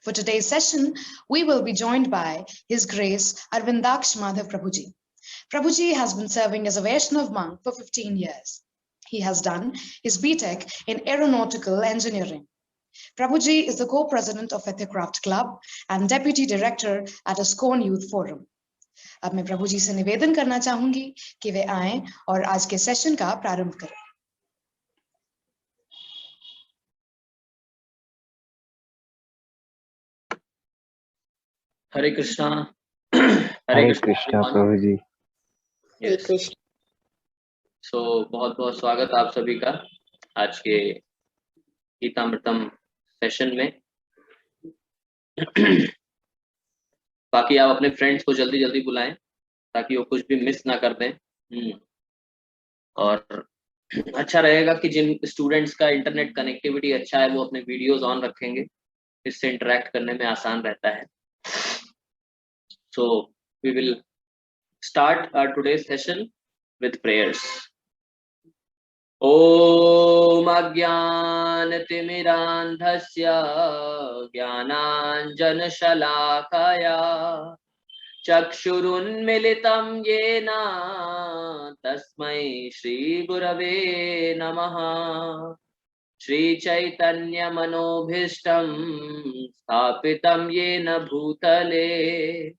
For today's session, we will be joined by His Grace Arvindaksh Madhav Prabhuji. Prabhuji has been serving as a Vaishnav monk for 15 years. He has done his BTech in Aeronautical Engineering. Prabhuji is the co-president of Ethicraft Club and deputy director at ISKCON Youth Forum. अब मैं प्रभु जी से निवेदन करना चाहूंगी कि वे आएं और आज के सेशन का प्रारंभ करें। हरे कृष्णा। हरे कृष्णा प्रभु जी। यस। सो बहुत बहुत स्वागत आप सभी का आज के गीतामृतम सेशन में। बाकी आप अपने फ्रेंड्स को जल्दी जल्दी बुलाएं ताकि वो कुछ भी मिस ना कर दें। और अच्छा रहेगा कि जिन स्टूडेंट्स का इंटरनेट कनेक्टिविटी अच्छा है वो अपने वीडियोस ऑन रखेंगे, इससे इंटरेक्ट करने में आसान रहता है। So we will start our today's session with prayers. Om Ajnanatimirandhasya Jnananjanashalakaya Chakshurunmilitam Yena Tasmai Shri Gurave Namaha. Shri Chaitanya Manobhishtam Sthapitam Yena Bhutale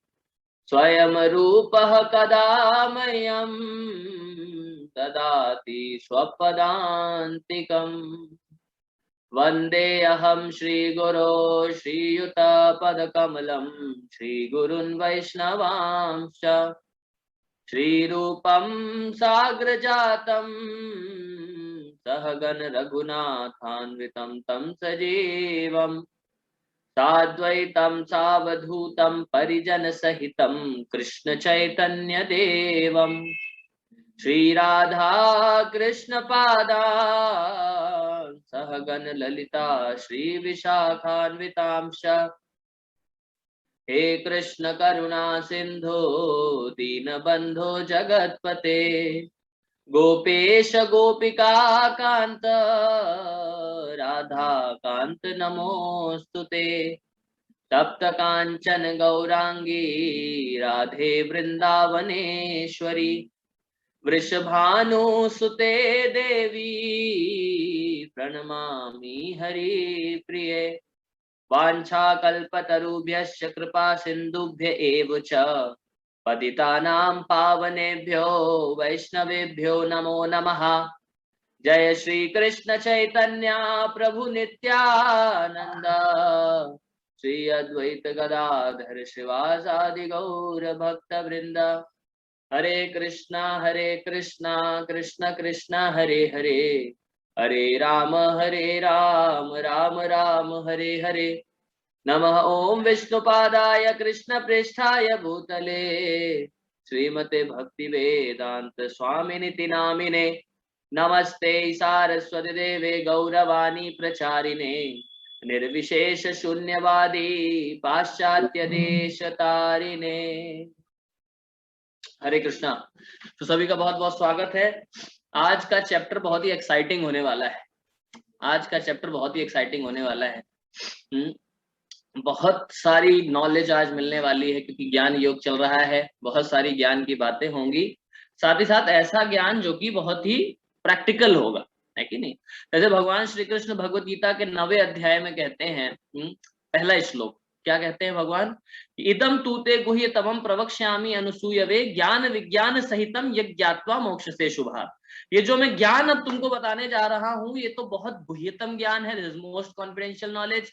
स्वयं रूपः कदा मह्यं ददाति स्वपदान्तिकम्। वन्देऽहं श्रीगुरो श्रीयुतपदकमलं श्रीगुरुन् वैष्णवांश्च श्रीरूपं साग्रजातं सहगण रघुनाथान्वितं तं सजीवम् साद्वैतं सावधूतं परिजन सहितं कृष्ण चैतन्य देवं श्रीराधा कृष्ण पादान् सहगण ललिता श्री विशाखान्वितांश्च। हे कृष्ण करुणा सिंधो दीनबंधो जगत्पते गोपेश गोपिका कांत राधा कांत नमोस्तुते। तप्त कांचन गौरांगी राधे वृंदावनेश्वरी वृषभानुसुते देवी प्रणमामि हरि प्रिये। वाञ्छाकल्पतरुभ्यश्च कृपा सिन्धुभ्य एव च पतितानां पावनेभ्यो वैष्णवेभ्यो नमो नमः। जय श्री कृष्ण चैतन्य प्रभु नित्यानंद श्री अद्वैत गदाधर श्रीवासादि गौर भक्त वृंद। हरे कृष्णा कृष्ण कृष्ण हरे हरे हरे राम राम राम हरे हरे। नमः ओम विष्णुपादाय कृष्ण पृष्ठाय भूतले श्रीमते भक्ति वेदांत स्वामिनिति नामिने। नमस्ते सारस्वती देवे गौरवाणी प्रचारिणे निर्विशेष शून्यवादी पाश्चात्य देश तारिणे। हरे कृष्णा। तो सभी का बहुत बहुत स्वागत है। आज का चैप्टर बहुत ही एक्साइटिंग होने वाला है। आज का चैप्टर बहुत ही एक्साइटिंग होने वाला है। बहुत सारी नॉलेज आज मिलने वाली है क्योंकि ज्ञान योग चल रहा है। बहुत सारी ज्ञान की बातें होंगी, साथ ही साथ ऐसा ज्ञान जो कि बहुत ही प्रैक्टिकल होगा, है कि नहीं। जैसे भगवान श्री कृष्ण भगवत गीता के 9वें अध्याय में कहते हैं, पहला श्लोक क्या कहते हैं भगवान, इदम तूते गुह्य तमम प्रवक्ष्यामि अनुसूयवे ज्ञान विज्ञान सहितम यज्ञात्वा मोक्ष से शुभा। ये जो मैं ज्ञान अब तुमको बताने जा रहा हूं ये तो बहुत गुह्यतम ज्ञान है, this is most confidential knowledge.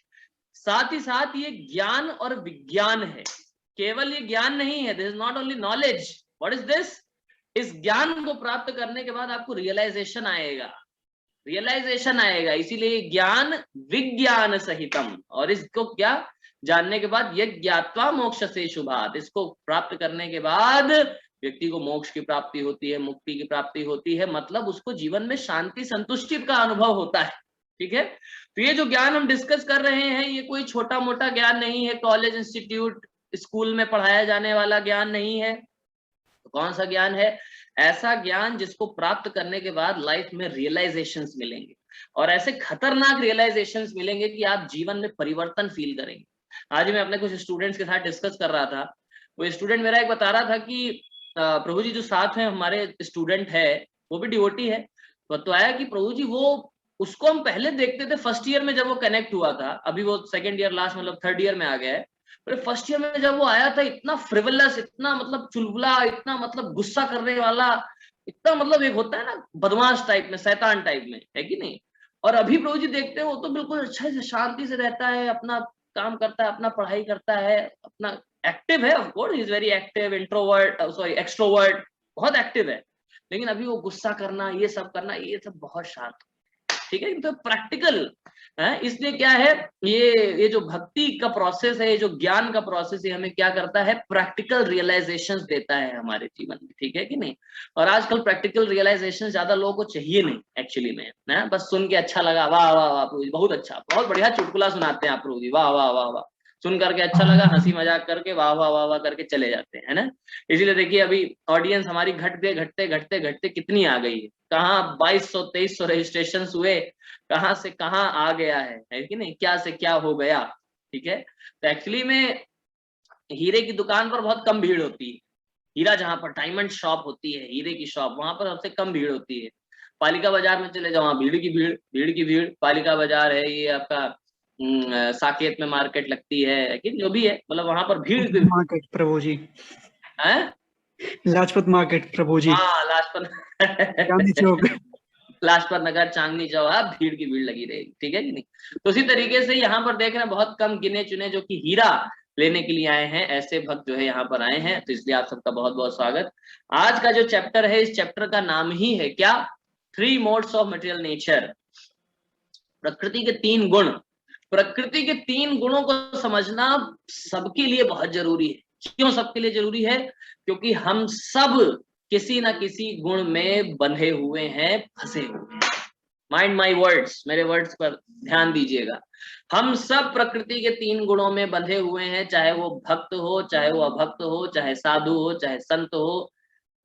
साथ ही साथ ये ज्ञान और विज्ञान है, केवल ये ज्ञान नहीं है, this is not only knowledge. What is this? इस ज्ञान को प्राप्त करने के बाद आपको रियलाइजेशन आएगा, इसीलिए ज्ञान विज्ञान सहितम। और इसको क्या जानने के बाद यज्ञात्वा मोक्ष से शुभात, इसको प्राप्त करने के बाद व्यक्ति को मोक्ष की प्राप्ति होती है, मुक्ति की प्राप्ति होती है, मतलब उसको जीवन में शांति संतुष्टि का अनुभव होता है। ठीक है, तो ये जो ज्ञान हम डिस्कस कर रहे हैं ये कोई छोटा मोटा ज्ञान नहीं है, कॉलेज इंस्टीट्यूट स्कूल में पढ़ाया जाने वाला ज्ञान नहीं है। तो कौन सा ज्ञान है? ऐसा ज्ञान जिसको प्राप्त करने के बाद लाइफ में रियलाइजेशंस मिलेंगे, और ऐसे खतरनाक रियलाइजेशंस मिलेंगे कि आप जीवन में परिवर्तन फील करेंगे। आज ही मैं अपने कुछ स्टूडेंट्स के साथ डिस्कस कर रहा था, वो स्टूडेंट मेरा एक बता रहा था कि प्रभु जी जो साथ में हमारे स्टूडेंट है वो भी डिवोटी है, बताया कि प्रभु जी वो उसको हम पहले देखते थे फर्स्ट ईयर में जब वो कनेक्ट हुआ था, अभी वो सेकंड ईयर लास्ट मतलब थर्ड ईयर में आ गया है, पर फर्स्ट ईयर में जब वो आया था इतना फ्रिवलस, इतना मतलब चुलबुला, इतना मतलब गुस्सा करने वाला, इतना मतलब एक होता है ना बदमाश टाइप में, शैतान टाइप में, है कि नहीं। और अभी प्रभु जी देखते हैं वो तो बिल्कुल अच्छे से शांति से रहता है, अपना काम करता है, अपना पढ़ाई करता है, अपना एक्टिव है, of course he is very active, introvert sorry extrovert, बहुत एक्टिव है, लेकिन अभी वो गुस्सा करना, ये सब करना, ये सब बहुत शांत, ठीक है। तो प्रैक्टिकल है, इसलिए क्या है, ये जो भक्ति का प्रोसेस है, ये जो ज्ञान का प्रोसेस है, हमें क्या करता है, प्रैक्टिकल रियलाइजेशंस देता है हमारे जीवन में, ठीक है कि नहीं। और आजकल प्रैक्टिकल रियलाइजेशन ज्यादा लोगों को चाहिए नहीं एक्चुअली में, है बस सुन के अच्छा लगा, वाह वाह वाह प्रभु जी बहुत अच्छा, बहुत बढ़िया चुटकुला सुनाते हैं आप प्रभु जी, वाह वाह वाह वाह, सुन करके अच्छा लगा, हंसी मजाक करके वाह वाह वाह वाह करके चले जाते हैं, है ना। इसीलिए देखिए अभी ऑडियंस हमारी घटते घटते घटते घटते कितनी आ गई है, कहाँ 2200 2300 रजिस्ट्रेशन हुए, कहाँ से कहाँ आ गया है कि नहीं, क्या से क्या हो गया, ठीक है। तो एक्चुअली में हीरे की दुकान पर बहुत कम भीड़ होती है, हीरा जहाँ पर डायमंड शॉप होती है, हीरे की शॉप, वहां पर सबसे कम भीड़ होती है। पालिका बाजार में चले जाओ, वहाँ भीड़ की भीड़, भीड़ की भीड़। पालिका बाजार है, ये आपका साकेत में मार्केट लगती है कि जो भी है, मतलब वहां पर भीड़ मार्केट प्रभु जी है, लाजपत मार्केट प्रभु जी, हाँ लाजपत चांदनी चौक, लाजपत नगर, चांदनी चौक, भीड़ की भीड़ लगी रहेगी, ठीक है कि नहीं। तो उसी तरीके से यहाँ पर देख रहे हैं बहुत कम गिने चुने जो कि हीरा लेने के लिए आए हैं, ऐसे भक्त जो है यहाँ पर आए हैं, तो इसलिए आप सबका बहुत बहुत स्वागत। आज का जो चैप्टर है, इस चैप्टर का नाम ही है क्या, 3 मोड्स ऑफ मटेरियल नेचर, प्रकृति के 3 गुण। प्रकृति के 3 गुणों को समझना सबके लिए बहुत जरूरी है। क्यों सबके लिए जरूरी है, क्योंकि हम सब किसी ना किसी गुण में बंधे हुए हैं, फंसे हुए हैं। माइंड माई वर्ड्स, मेरे वर्ड्स पर ध्यान दीजिएगा। हम सब प्रकृति के 3 गुणों में बंधे हुए हैं, चाहे वो भक्त हो, चाहे वो अभक्त हो, चाहे साधु हो, चाहे संत हो,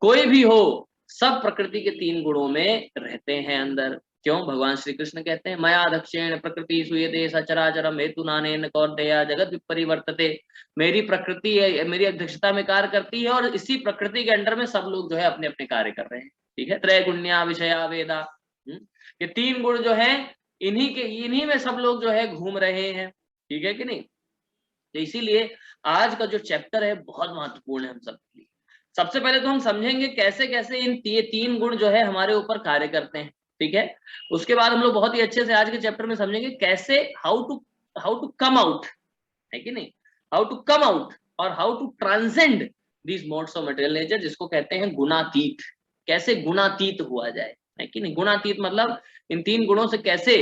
कोई भी हो, सब प्रकृति के 3 गुणों में रहते हैं अंदर। क्यों, भगवान श्री कृष्ण कहते हैं मया दक्षिण प्रकृति सूयते सचराचरम हेतु नानेन कौन्तेय जगत विपरिवर्तते, मेरी प्रकृति है, मेरी अध्यक्षता में कार्य करती है, और इसी प्रकृति के अंडर में सब लोग जो है अपने अपने कार्य कर रहे हैं, ठीक है। त्रैगुण्या विषया वेदा, ये 3 गुण जो है इन्हीं में सब लोग जो है घूम रहे हैं, ठीक है कि नहीं। तो इसीलिए आज का जो चैप्टर है बहुत महत्वपूर्ण है हम सबके लिए। सबसे पहले तो हम समझेंगे कैसे कैसे इन 3 गुण जो है हमारे ऊपर कार्य करते हैं, ठीक है। उसके बाद हम लोग बहुत ही अच्छे से आज के चैप्टर में समझेंगे कैसे हाउ टू कम आउट, है कि नहीं, हाउ टू कम आउट और how to transcend these modes of material nature, जिसको कहते हैं गुणातीत, कैसे गुणातीत हुआ जाए, है कि नहीं। गुणातीत मतलब इन 3 गुणों से कैसे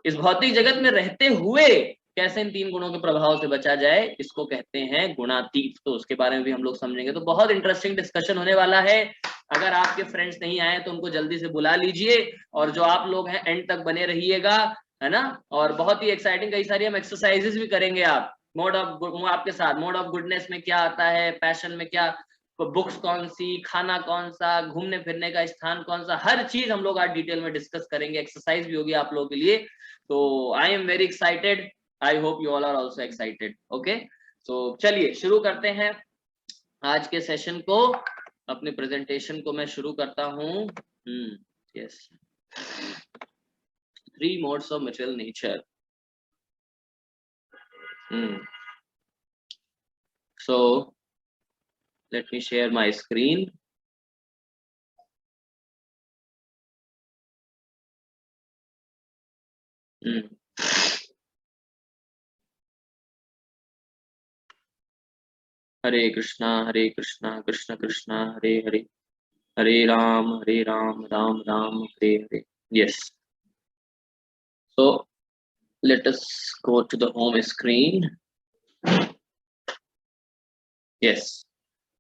इस भौतिक जगत में रहते हुए कैसे इन 3 गुणों के प्रभाव से बचा जाए, इसको कहते हैं गुणातीत। तो उसके बारे में भी हम लोग समझेंगे। तो बहुत इंटरेस्टिंग डिस्कशन होने वाला है। अगर आपके फ्रेंड्स नहीं आए तो उनको जल्दी से बुला लीजिए, और जो आप लोग हैं एंड तक बने रहिएगा, है ना। और बहुत ही एक्साइटिंग कई सारी हम एक्सरसाइजेस भी करेंगे आप आपके साथ। मोड ऑफ गुडनेस में क्या आता है, पैशन में क्या, बुक्स कौन सी, खाना कौन सा, घूमने फिरने का स्थान कौन सा, हर चीज हम लोग आज डिटेल में डिस्कस करेंगे। एक्सरसाइज भी होगी आप लोगों के लिए। तो I am very excited, I hope you all are also excited. Okay, तो चलिए शुरू करते हैं आज के सेशन को। अपने प्रेजेंटेशन को मैं शुरू करता हूँ। Yes, 3 modes of material nature. So let me share my screen. Hare Krishna Krishna Krishna Hare Hare, Hare Ram Ram Ram Hare Hare. Yes. So let us go to the home screen. Yes.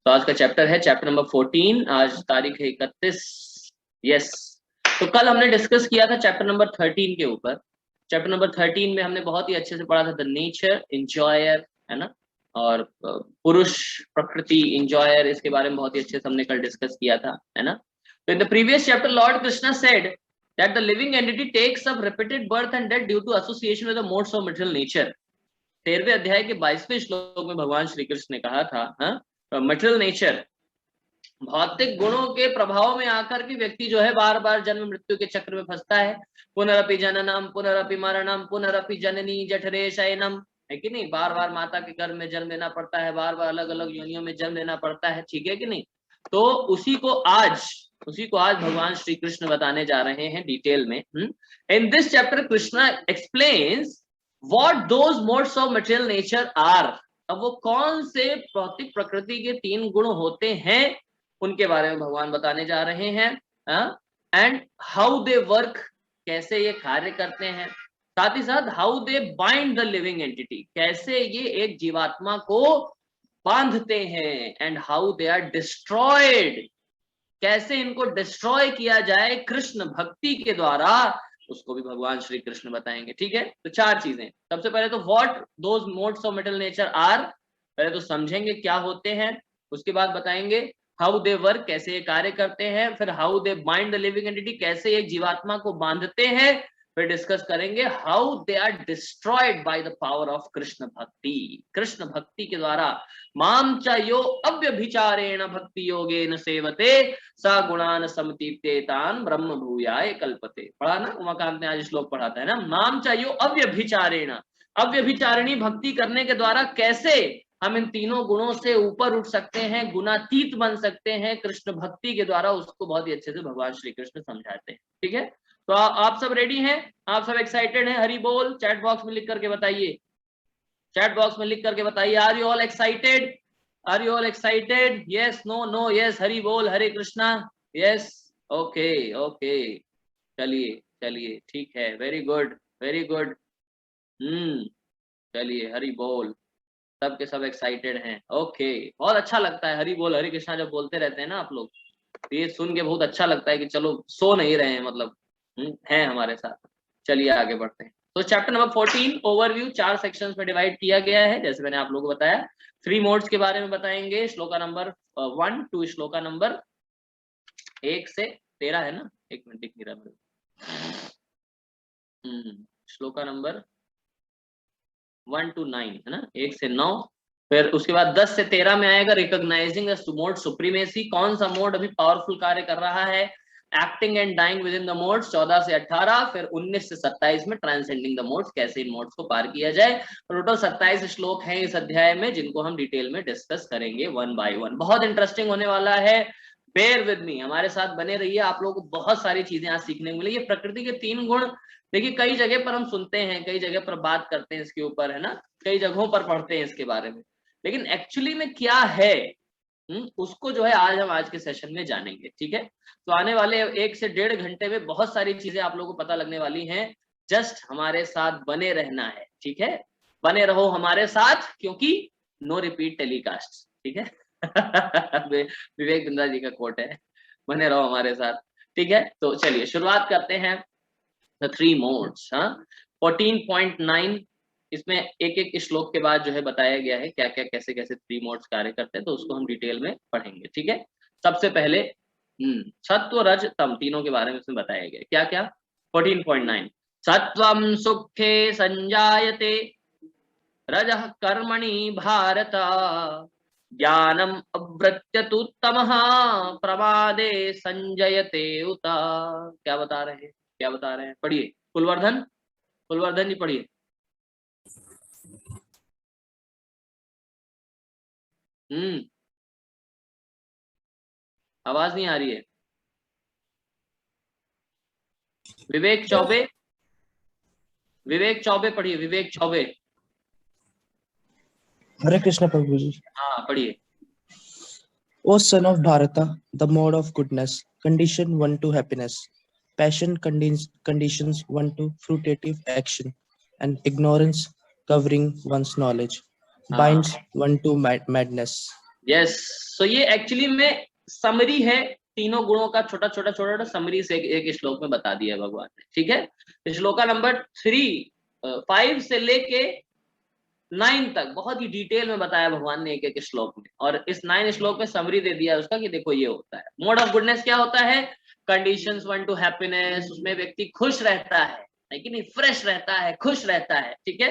तो आज का चैप्टर है चैप्टर नंबर 14। आज तारीख है 31। यस, तो कल हमने डिस्कस किया था चैप्टर नंबर 13 के ऊपर। चैप्टर नंबर 13 में हमने बहुत ही अच्छे से पढ़ा था द नेचर, इंजॉयर, है ना, और पुरुष, प्रकृति, इंजॉयर, इसके बारे में बहुत ही अच्छे से हमने कल डिस्कस किया था, है ना। तो in the previous chapter Lord Krishna said that the living entity takes up repeated birth and death due to association with the modes of material nature. 13वें अध्याय के 22वें श्लोक में भगवान श्री कृष्ण ने कहा था, मटेरियल नेचर, भौतिक गुणों के प्रभाव में आकर के व्यक्ति जो है बार बार जन्म मृत्यु के चक्र में फंसता है। पुनरपि जननम पुनरपि मरणम पुनरपि जननी जठरे शयनम, है कि नहीं, बार बार माता के गर्भ में जन्म लेना पड़ता है, बार बार अलग अलग योनियों में जन्म लेना पड़ता है, ठीक है कि नहीं। तो उसी को आज भगवान श्री कृष्ण बताने जा रहे हैं डिटेल में। In this chapter Krishna explains what those modes of material nature are. अब वो कौन से भौतिक प्रकृति के 3 गुण होते हैं उनके बारे में भगवान बताने जा रहे हैं, एंड हाउ दे वर्क, कैसे ये कार्य करते हैं, साथ ही साथ how they bind the living entity, कैसे ये एक जीवात्मा को बांधते हैं, and how they are destroyed, कैसे इनको डिस्ट्रॉय किया जाए कृष्ण भक्ति के द्वारा, उसको भी भगवान श्री कृष्ण बताएंगे। ठीक है, तो 4 चीजें। सबसे पहले तो what those modes of material nature are, पहले तो समझेंगे क्या होते हैं, उसके बाद बताएंगे हाउ दे वर्क, कैसे ये कार्य करते हैं, फिर how they bind the living entity, कैसे एक जीवात्मा को बांधते हैं, फिर डिस्कस करेंगे how they are destroyed by the power of Krishna bhakti, Krishna भक्ति के द्वारा। माम च यो अव्यभिचारेण भक्ति योगेन सेवते स गुणान समतीतेतान ब्रह्म भूयाय कल्पते। पढ़ा ना, उमाकांत ने आज श्लोक पढ़ाता है ना, माम च यो अव्यभिचारेण, अव्यभिचारिणी भक्ति करने के द्वारा कैसे हम इन तीनों गुणों से ऊपर उठ सकते हैं, गुणातीत बन सकते हैं कृष्ण भक्ति के द्वारा, उसको बहुत ही अच्छे से भगवान श्री कृष्ण समझाते हैं। ठीक है, तो आप सब रेडी हैं, आप सब एक्साइटेड हैं? हरि बोल चैट बॉक्स में लिख करके बताइए, चैट बॉक्स में लिख करके बताइए, are you all excited, are you all excited? Yes, no, no, yes, Hari बोल, Hare Krishna, yes, okay okay, चलिए चलिए, ठीक है, वेरी गुड वेरी गुड। चलिए, हरि बोल, सब के सब एक्साइटेड हैं, ओके, बहुत अच्छा लगता है हरि बोल हरे कृष्णा जब बोलते रहते हैं ना आप लोग, तो ये सुन के बहुत अच्छा लगता है कि चलो सो नहीं रहे हैं, मतलब हैं हमारे साथ। चलिए आगे बढ़ते हैं। तो चैप्टर नंबर 14 ओवरव्यू 4 सेक्शंस में डिवाइड किया गया है, जैसे मैंने आप लोगों को बताया। 3 मोड्स के बारे में बताएंगे, shloka number 1 to shloka number 1 से 13 है ना, 1 मिनट दिख नहीं रहा मेरे, श्लोका नंबर 1 to 9 है ना, 1 से 9, फिर उसके बाद 10 से 13 में आएगा रिकॉग्नाइजिंग मोड सुप्रीमेसी, कौन सा मोड अभी पावरफुल कार्य कर रहा है, acting and dying within the modes 14 से 18, फिर 19 से 27 में ट्रांसेंडिंग द मोड्स, कैसे इन मोड्स को पार किया जाए। टोटल 27 श्लोक हैं इस अध्याय में, जिनको हम डिटेल में डिस्कस करेंगे 1 by 1। बहुत इंटरेस्टिंग होने वाला है, बेयर विद मी, हमारे साथ बने रहिए, आप लोगों को बहुत सारी चीजें आज सीखने को मिली। ये प्रकृति के 3 गुण, देखिए कई जगह पर हम सुनते हैं, कई जगह पर बात करते हैं इसके ऊपर, है ना, कई जगहों पर पढ़ते हैं इसके बारे में, लेकिन एक्चुअली में क्या है उसको जो है आज हम आज के सेशन में जानेंगे। ठीक है, तो आने वाले 1 से 1.5 घंटे में बहुत सारी चीजें आप लोगों को पता लगने वाली हैं, जस्ट हमारे साथ बने रहना है। ठीक है, बने रहो हमारे साथ, क्योंकि नो रिपीट टेलीकास्ट। ठीक है विवेक बिंद्रा जी का कोट है, बने रहो हमारे साथ। ठीक है, तो चलिए शुरुआत करते हैं। The 3 modes, 14.9, इसमें एक एक श्लोक के बाद जो है बताया गया है क्या क्या कैसे कैसे 3 मोड्स कार्य करते हैं, तो उसको हम डिटेल में पढ़ेंगे। ठीक है, सबसे पहले सत्व रज तम, तीनों के बारे में इसमें बताया गया क्या क्या। 14.9 सत्वम सुखे संजायते रजः कर्मणि भारत ज्ञानम अवृत्य तु तमः प्रमादे संजयते उता। क्या बता रहे हैं, क्या बता रहे हैं, पढ़िए, कुलवर्धन, कुलवर्धन जी पढ़िए। आवाज नहीं आ रही है। विवेक चौबे, विवेक चौबे पढ़िए, विवेक चौबे। हरे कृष्ण प्रभु जी। हाँ पढ़िए। O son of Bharata, the mode of goodness, condition 1 to happiness, passion conditions 1 to fruitative action, and ignorance covering one's knowledge binds 1 to madness. Yes, so ये एक्चुअली में समरी है, तीनों गुणों का छोटा छोटा छोटा समरी से एक श्लोक में बता दिया है भगवान ने। ठीक है, श्लोका नंबर 5 से लेके 9 तक बहुत ही डिटेल में बताया भगवान ने एक एक श्लोक में, और इस 9 श्लोक में समरी दे दिया उसका कि देखो ये होता है मोड ऑफ गुडनेस। क्या होता है, कंडीशंस 1 to हैप्पीनेस, उसमें व्यक्ति खुश रहता है, है कि नहीं, फ्रेश रहता है, खुश रहता है, ठीक है।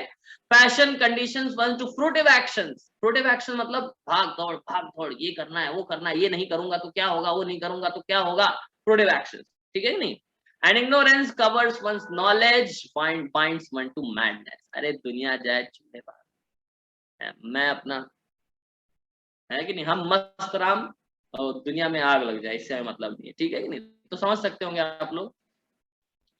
Passion conditions one two fruitive actions. Fruitive action मतलब भाग दौड़, ये करना है, वो करना है, ये नहीं करूंगा तो क्या होगा, वो नहीं करूंगा तो क्या होगा, फ्रूटिव एक्शंस, ठीक है कि नहीं। And ignorance covers one's knowledge, binds one to madness. अरे दुनिया जाए चूल्हे पर, मैं अपना, है कि नहीं, हम मस्त राम और दुनिया में आग लग जाए, इससे मतलब नहीं है, ठीक है कि नहीं। तो समझ सकते होंगे आप लोग।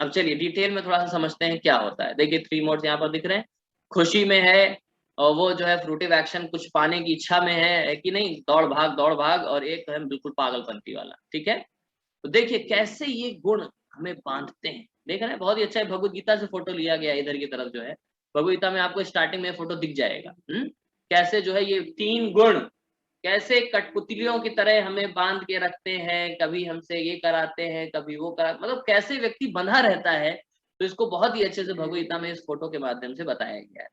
अब चलिए डिटेल में थोड़ा सा समझते हैं क्या होता है। देखिए 3 मोड्स यहाँ पर दिख रहे हैं। खुशी में है और वो जो है फ्रूटिव एक्शन, कुछ पाने की इच्छा में है कि नहीं, दौड़ भाग, और एक है बिल्कुल पागलपंती वाला, ठीक है। तो देखिए कैसे ये गुण हमें बांधते हैं, देख रहे हैं, बहुत ही अच्छा है। भगवत गीता से फोटो लिया गया इधर की तरफ जो है, भगवत गीता में आपको स्टार्टिंग में फोटो दिख जाएगा। कैसे जो है ये 3 गुण कैसे कठपुतलियों की तरह हमें बांध के रखते हैं, कभी हमसे ये कराते हैं, कभी वो करा, मतलब कैसे व्यक्ति बंधा रहता है। तो इसको बहुत ही अच्छे से भगवत गीता में इस फोटो के माध्यम से बताया गया है।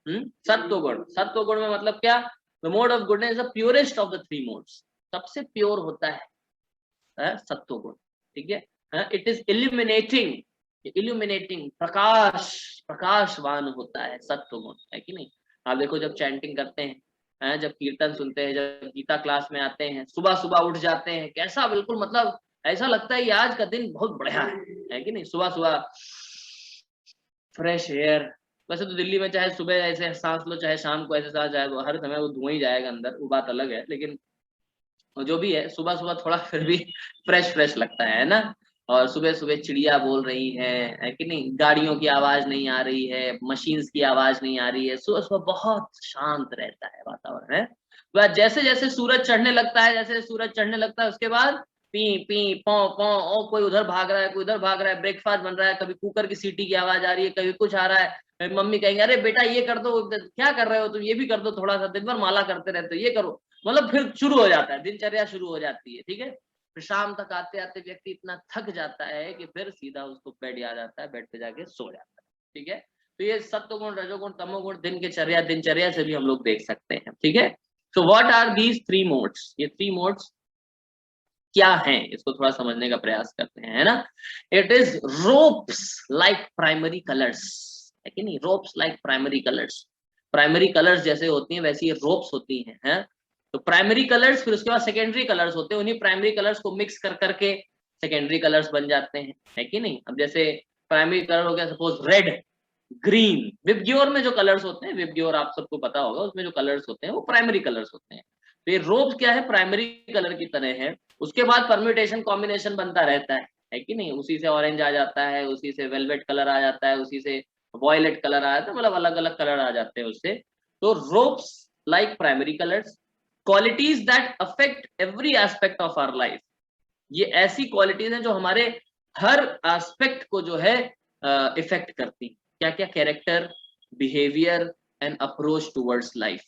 सत्व गुण, सत्व गुण में मतलब क्या, the mode of goodness is the purest of the 3 modes, सबसे प्योर होता है सत्व गुण, ठीक है। इट इज इल्यूमिनेटिंग, प्रकाशवान होता है सत्व गुण, है कि नहीं। आप देखो जब चैंटिंग करते हैं, जब कीर्तन सुनते हैं, जब गीता क्लास में आते हैं, सुबह सुबह उठ जाते हैं, कैसा बिल्कुल मतलब ऐसा लगता है कि आज का दिन बहुत बढ़िया है कि नहीं। सुबह सुबह फ्रेश एयर, वैसे तो दिल्ली में चाहे सुबह ऐसे सांस लो, चाहे शाम को ऐसे सांस जाए, हर समय वो धुआं ही जाएगा अंदर, वो बात अलग है। लेकिन जो भी है, सुबह सुबह थोड़ा फिर भी फ्रेश लगता है ना। और सुबह सुबह चिड़िया बोल रही है कि नहीं, गाड़ियों की आवाज नहीं आ रही है, मशीन्स की आवाज नहीं आ रही है, सुबह सुबह बहुत शांत रहता है वातावरण, है। वह जैसे जैसे सूरज चढ़ने लगता है, जैसे सूरज चढ़ने लगता है उसके बाद पी पी पौ पौ, ओ कोई उधर भाग रहा है, कोई उधर भाग रहा है, ब्रेकफास्ट बन रहा है, कभी कुकर की सीटी की आवाज आ रही है, कभी कुछ आ रहा है, मम्मी कहेंगे अरे बेटा ये कर दो, क्या कर रहे हो तुम, ये भी कर दो, थोड़ा सा दिन भर माला करते रहते हो, ये करो, मतलब फिर शुरू हो जाता है, दिनचर्या शुरू हो जाती है, ठीक है। फिर शाम तक आते आते व्यक्ति इतना थक जाता है कि फिर सीधा उसको बेड याद आता है, बेड पे जाके सो जाता है, ठीक है। तो ये सत्वगुण, रजोगुण, तमोगुण दिनचर्या से भी हम लोग देख सकते हैं, ठीक है। So what are these 3 modes, ये 3 मोड्स क्या हैं, इसको थोड़ा समझने का प्रयास करते हैं, है ना। It is ropes like primary colours, है कि नहीं, ropes like primary colours, primary colours जैसे होती हैं वैसी ये रोप्स होती हैं। तो प्राइमरी कलर्स, फिर उसके बाद सेकेंडरी कलर्स होते हैं, उन्हीं प्राइमरी कलर्स को मिक्स कर करके सेकेंडरी कलर्स बन जाते हैं, है कि नहीं। अब जैसे प्राइमरी कलर हो गया सपोज रेड, ग्रीन, विबग्योर में जो कलर्स होते हैं, विबग्योर आप सबको पता होगा, उसमें जो कलर्स होते हैं वो प्राइमरी कलर्स होते हैं। तो ये रोप्स क्या है, प्राइमरी कलर की तरह है। उसके बाद परम्यूटेशन कॉम्बिनेशन बनता रहता है कि नहीं, उसी से ऑरेंज आ जाता है, उसी से वेलवेट कलर आ जाता है, उसी से वॉयलेट कलर आ जाता है, मतलब अलग अलग कलर आ जाते हैं उससे। तो ropes like primary colours, qualities that affect every aspect of our life, ये ऐसी क्वालिटीज हैं जो हमारे हर एस्पेक्ट को जो है इफेक्ट करती। क्या क्या, character, behaviour and approach towards life.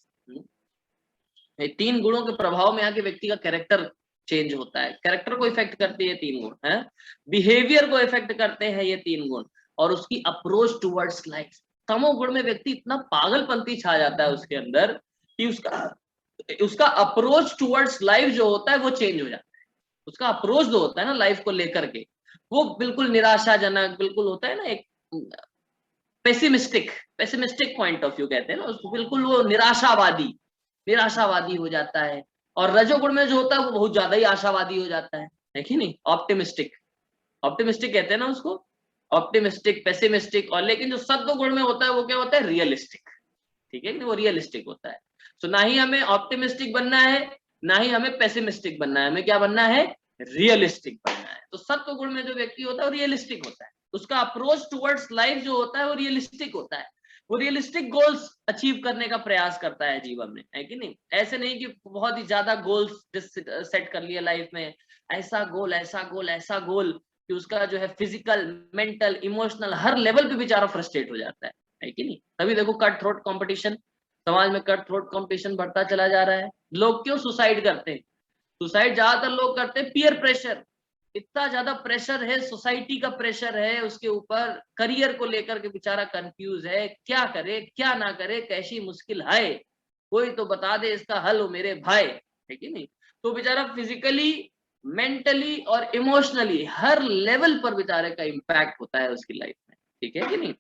ये 3 गुणों के प्रभाव में आके व्यक्ति का कैरेक्टर चेंज होता है, कैरेक्टर को इफेक्ट करती है 3 गुण, है। बिहेवियर को इफेक्ट करते हैं ये 3 गुण, और उसकी अप्रोच टुवर्ड्स लाइफ। तमोगुण में व्यक्ति इतना पागलपंती छा जाता है उसके अंदर कि उसका अप्रोच टुवर्ड्स लाइफ जो होता है वो चेंज हो जाता है। उसका अप्रोच जो होता है ना लाइफ को लेकर के, वो बिल्कुल निराशाजनक बिल्कुल होता है ना, एक पेसिमिस्टिक पॉइंट ऑफ व्यू कहते हैं ना उसको, बिल्कुल वो निराशावादी हो जाता है। और रजोगुण में जो होता है वो बहुत ज्यादा ही आशावादी हो जाता है कि नहीं, ऑप्टिमिस्टिक कहते हैं ना उसको, ऑप्टिमिस्टिक, पेसिमिस्टिक। और लेकिन जो सत्वगुण में होता है वो क्या होता है, रियलिस्टिक, ठीक है, वो रियलिस्टिक होता है। तो ना ही हमें ऑप्टिमिस्टिक बनना है, ना ही हमें पेसिमिस्टिक बनना है, हमें क्या बनना है, रियलिस्टिक बनना है। तो सत्व गुण में जो व्यक्ति होता है वो रियलिस्टिक होता है, उसका अप्रोच टुवर्ड्स लाइफ जो होता है वो रियलिस्टिक होता है, वो रियलिस्टिक गोल्स अचीव करने का प्रयास करता है जीवन में, है कि नहीं। ऐसे नहीं कि बहुत ही ज्यादा गोल्स सेट कर लिए लाइफ में, ऐसा गोल कि उसका जो है फिजिकल, मेंटल, इमोशनल हर लेवल पे बेचारा फ्रस्ट्रेट हो जाता है कि नहीं। तभी देखो कट थ्रोट कंपटीशन, समाज में कट थ्रोट कंपटीशन बढ़ता चला जा रहा है। लोग क्यों सुसाइड करते हैं, सुसाइड ज्यादातर लोग करते हैं पीयर प्रेशर, इतना ज्यादा प्रेशर है, सोसाइटी का प्रेशर है उसके ऊपर, करियर को लेकर के बेचारा कंफ्यूज है, क्या करे क्या ना करे, कैसी मुश्किल है, कोई तो बता दे इसका हल हो मेरे भाई, है कि नहीं। तो बेचारा फिजिकली, मेंटली और इमोशनली हर लेवल पर बेचारे का इम्पैक्ट होता है उसकी लाइफ में, ठीक है कि नहीं।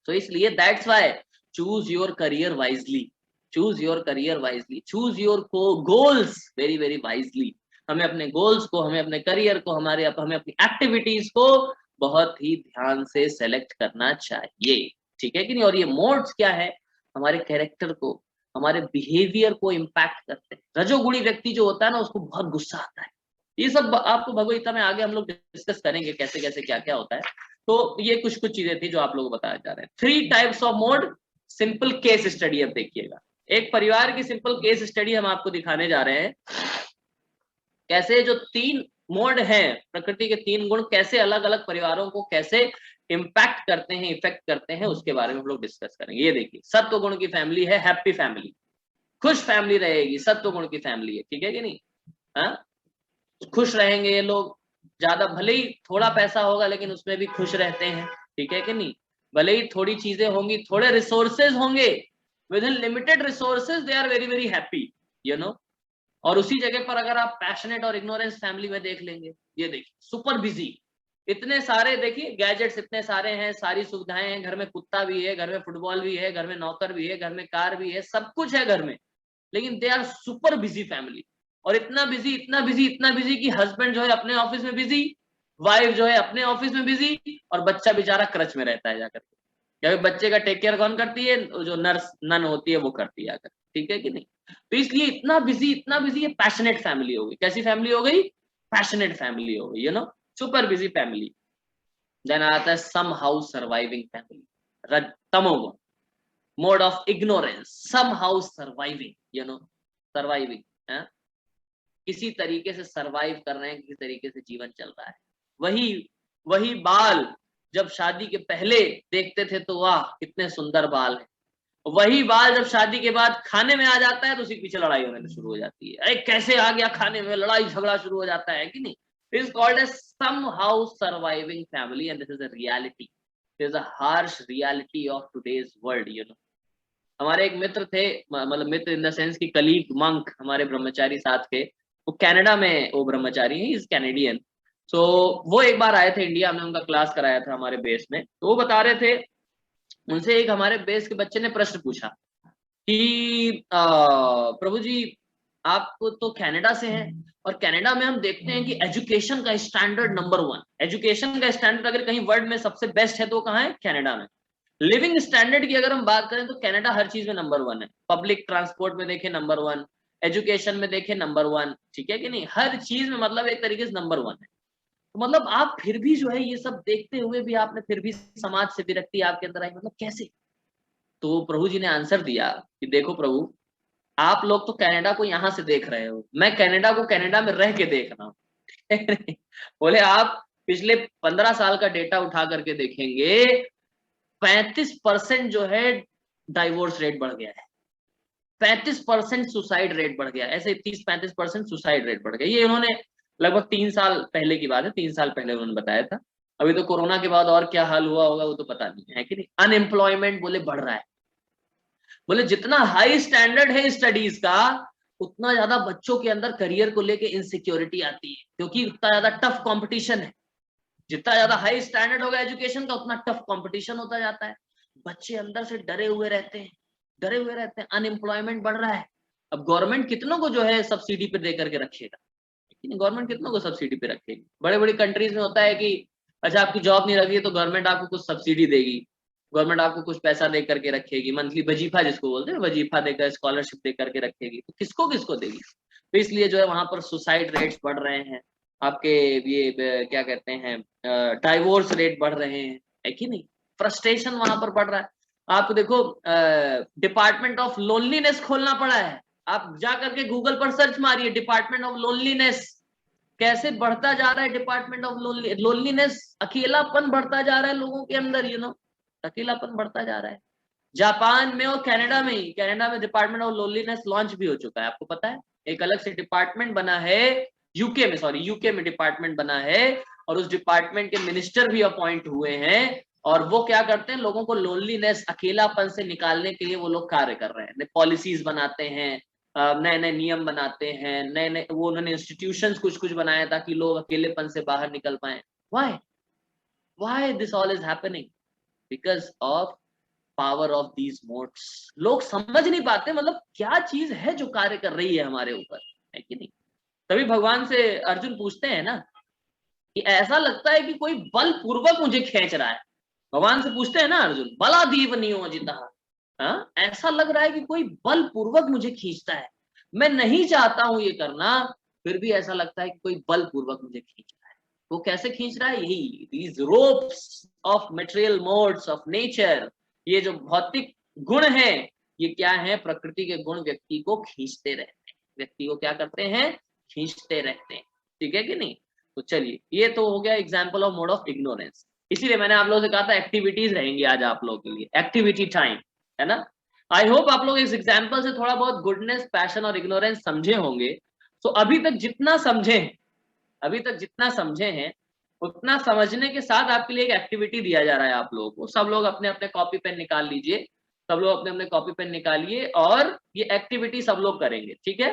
तो इसलिए that's why choose your career wisely, choose your career wisely, choose your goals very very wisely. हमें अपने गोल्स को, हमें अपने करियर को, हमें अपनी एक्टिविटीज को बहुत ही ध्यान से सेलेक्ट करना चाहिए, ठीक है कि नहीं। और ये मोड्स क्या है, हमारे कैरेक्टर को, हमारे बिहेवियर को इम्पैक्ट करते हैं। रजोगुणी व्यक्ति जो होता है ना, उसको बहुत गुस्सा आता है। ये सब आपको भगवद गीता में आगे हम लोग डिस्कस करेंगे कैसे कैसे क्या क्या होता है। तो ये कुछ कुछ चीजें थी जो आप लोग बताया जा रहे हैं। 3 types of mode, simple case study. अब देखिएगा, एक परिवार की सिंपल केस स्टडी हम आपको दिखाने जा रहे हैं, कैसे जो 3 मोड हैं, प्रकृति के 3 गुण कैसे अलग अलग परिवारों को कैसे इम्पैक्ट करते हैं, इफेक्ट करते हैं, उसके बारे में हम लोग डिस्कस करेंगे। ये देखिए, सत्व गुण की फैमिली है, हैप्पी फैमिली, खुश फैमिली रहेगी, सत्व गुण की फैमिली है, ठीक है कि नहीं। हाँ, खुश रहेंगे ये लोग, ज्यादा भले ही थोड़ा पैसा होगा लेकिन उसमें भी खुश रहते हैं, ठीक है कि नहीं। भले ही थोड़ी चीजें होंगी, थोड़े रिसोर्सेज होंगे, within limited resources they are very very happy, you know. और उसी जगह पर अगर आप पैशनेट और इग्नोरेंस फैमिली में देख लेंगे, ये देखिए सुपर बिजी, इतने सारे देखिए गैजेट्स इतने सारे हैं, सारी सुविधाएं हैं, घर में कुत्ता भी है, घर में फुटबॉल भी है, घर में नौकर भी है, घर में कार भी है, सब कुछ है घर में, लेकिन they are super busy family. और इतना बिजी, इतना बिजी, इतना बिजी कि हस्बैंड जो है अपने ऑफिस में बिजी, वाइफ जो है अपने ऑफिस में बिजी, और बच्चा बेचारा क्रच में रहता है जाकर, क्योंकि बच्चे का टेक केयर कौन करती है, जो नर्स नन होती है वो करती है आकर, ठीक है कि नहीं। तो इसलिए इतना बिजी, इतना बिजी, ये पैशनेट फैमिली हो गई। कैसी फैमिली हो गई, पैशनेट फैमिली हो गई, you know, super busy family. Then आता है somehow surviving family, tamoguna, mode of ignorance, somehow surviving, you know, surviving, किसी तरीके से सर्वाइव कर रहे हैं, किसी तरीके से जीवन चल रहा है। वही बाल जब शादी के पहले देखते थे तो वाह कितने सुंदर बाल है, वही बाल जब शादी के बाद खाने में आ जाता है तो उसी पीछे लड़ाई होने शुरू हो जाती है। अरे कैसे आ गया खाने में, लड़ाई झगड़ा शुरू हो जाता है कि नहीं। It is called as somehow surviving family and this is a reality, this is a harsh reality of today's world, you know. हमारे एक मित्र थे, मतलब मित्र इन द सेंस की कलीग, मंक, हमारे ब्रह्मचारी साथ के, वो कनाडा में वो ब्रह्मचारी है, इज कैनेडियन। सो वो एक बार आए थे इंडिया, हमने उनका क्लास कराया था हमारे बेस में। तो वो बता रहे थे, उनसे एक हमारे बेस के बच्चे ने प्रश्न पूछा कि प्रभु जी आप तो कनाडा से हैं, और कनाडा में हम देखते हैं कि एजुकेशन का स्टैंडर्ड नंबर 1, एजुकेशन का स्टैंडर्ड अगर कहीं वर्ल्ड में सबसे बेस्ट है तो कहाँ है, कनाडा में। लिविंग स्टैंडर्ड की अगर हम बात करें तो कनाडा हर चीज में नंबर 1 है, पब्लिक ट्रांसपोर्ट में देखें नंबर 1, एजुकेशन में देखें नंबर 1, ठीक है कि नहीं, हर चीज में मतलब एक तरीके से नंबर 1 है। तो मतलब आप फिर भी जो है ये सब देखते हुए भी आपने फिर भी समाज से विरक्ति आपके अंदर आई, मतलब कैसे। तो प्रभु जी ने आंसर दिया कि देखो प्रभु, आप लोग तो कनाडा को यहाँ से देख रहे हो, मैं कनाडा को कनाडा में रह के देख रहा हूँ। बोले आप पिछले 15 साल का डेटा उठा करके देखेंगे, 35% जो है डाइवोर्स रेट बढ़ गया है, 35% सुसाइड रेट बढ़ गया, ऐसे 30-35% सुसाइड रेट बढ़ गया। ये उन्होंने लगभग 3 साल पहले की बात है, 3 साल पहले उन्होंने बताया था। अभी तो कोरोना के बाद और क्या हाल हुआ होगा वो तो पता नहीं है कि नहीं। अनएम्प्लॉयमेंट बोले बढ़ रहा है, बोले जितना हाई स्टैंडर्ड है स्टडीज का, उतना ज्यादा बच्चों के अंदर करियर को लेके इनसिक्योरिटी आती है, क्योंकि उतना ज्यादा टफ कंपटीशन है। जितना ज्यादा हाई स्टैंडर्ड होगा एजुकेशन का, उतना टफ कंपटीशन होता जाता है। बच्चे अंदर से डरे हुए रहते हैं, डरे हुए रहते हैं, अनएम्प्लॉयमेंट बढ़ रहा है। अब गवर्नमेंट कितनों को जो है सब्सिडी पे दे करके रखेगा, गवर्नमेंट कितनों को सब्सिडी पे रखेगी। बड़े बड़ी कंट्रीज में होता है कि अच्छा आपकी जॉब नहीं लगी है तो गवर्नमेंट आपको कुछ सब्सिडी देगी, गवर्नमेंट आपको कुछ पैसा दे करके रखेगी, मंथली वजीफा जिसको बोलते हैं, वजीफा देकर स्कॉलरशिप दे करके रखेगी। तो किसको किसको देगी। तो इसलिए जो है वहां पर सुसाइड रेट्स बढ़ रहे हैं, आपके ये क्या कहते हैं डाइवोर्स रेट बढ़ रहे हैं, है कि नहीं। फ्रस्ट्रेशन वहां पर बढ़ रहा है। आप देखो डिपार्टमेंट ऑफ लोनलीनेस खोलना पड़ा है, आप जा करके गूगल पर सर्च मारिए डिपार्टमेंट ऑफ लोनलीनेस, कैसे बढ़ता जा रहा है डिपार्टमेंट ऑफ लोनलीनेस, अकेलापन बढ़ता जा रहा है लोगों के अंदर, यू नो, अकेलापन बढ़ता जा रहा है। जापान में और कनाडा में ही, कनाडा में डिपार्टमेंट ऑफ लोनलीनेस लॉन्च भी हो चुका है, आपको पता है। एक अलग से डिपार्टमेंट बना है यूके में, सॉरी यूके में डिपार्टमेंट बना है, और उस डिपार्टमेंट के मिनिस्टर भी अपॉइंट हुए हैं, और वो क्या करते हैं, लोगों को लोनलीनेस, अकेलापन से निकालने के लिए वो लोग कार्य कर रहे हैं, पॉलिसीज बनाते हैं, नए नए नियम बनाते हैं, नए नए वो उन्होंने इंस्टीट्यूशंस कुछ कुछ बनाया ताकि लोग अकेलेपन से बाहर निकल पाए। Why this all is happening? Because of power of these modes. लोग समझ नहीं पाते मतलब क्या चीज है जो कार्य कर रही है हमारे ऊपर, है कि नहीं। तभी भगवान से अर्जुन पूछते हैं ना कि ऐसा लगता है कि कोई बल पूर्वक मुझे खींच रहा है। भगवान से पूछते हैं ना अर्जुन, बलादीव नियोजिता, हाँ, ऐसा लग रहा है कि कोई बल पूर्वक मुझे खींचता है, मैं नहीं चाहता हूं ये करना, फिर भी ऐसा लगता है कि कोई बल पूर्वक मुझे खींच रहा है। वो कैसे खींच रहा है? यही these ropes of material modes of nature, ये जो भौतिक गुण है, ये क्या है? प्रकृति के गुण व्यक्ति को खींचते रहते हैं, व्यक्ति को क्या करते हैं? खींचते रहते हैं, ठीक है कि नहीं। तो चलिए, ये तो हो गया example of mode of ignorance. इसीलिए मैंने आप लोगों से कहा था एक्टिविटीज रहेंगी आज आप लोगों के लिए, एक्टिविटी टाइम, है ना। आई होप आप लोग इस एग्जाम्पल से थोड़ा बहुत गुडनेस, पैशन और इग्नोरेंस समझे होंगे। तो अभी तक जितना समझे हैं उतना समझने के साथ आपके लिए एक एक्टिविटी दिया जा रहा है आप लोगों को। सब लोग अपने अपने कॉपी पेन निकाल लीजिए, सब लोग अपने अपने कॉपी पेन निकालिए और ये एक्टिविटी सब लोग करेंगे, ठीक है।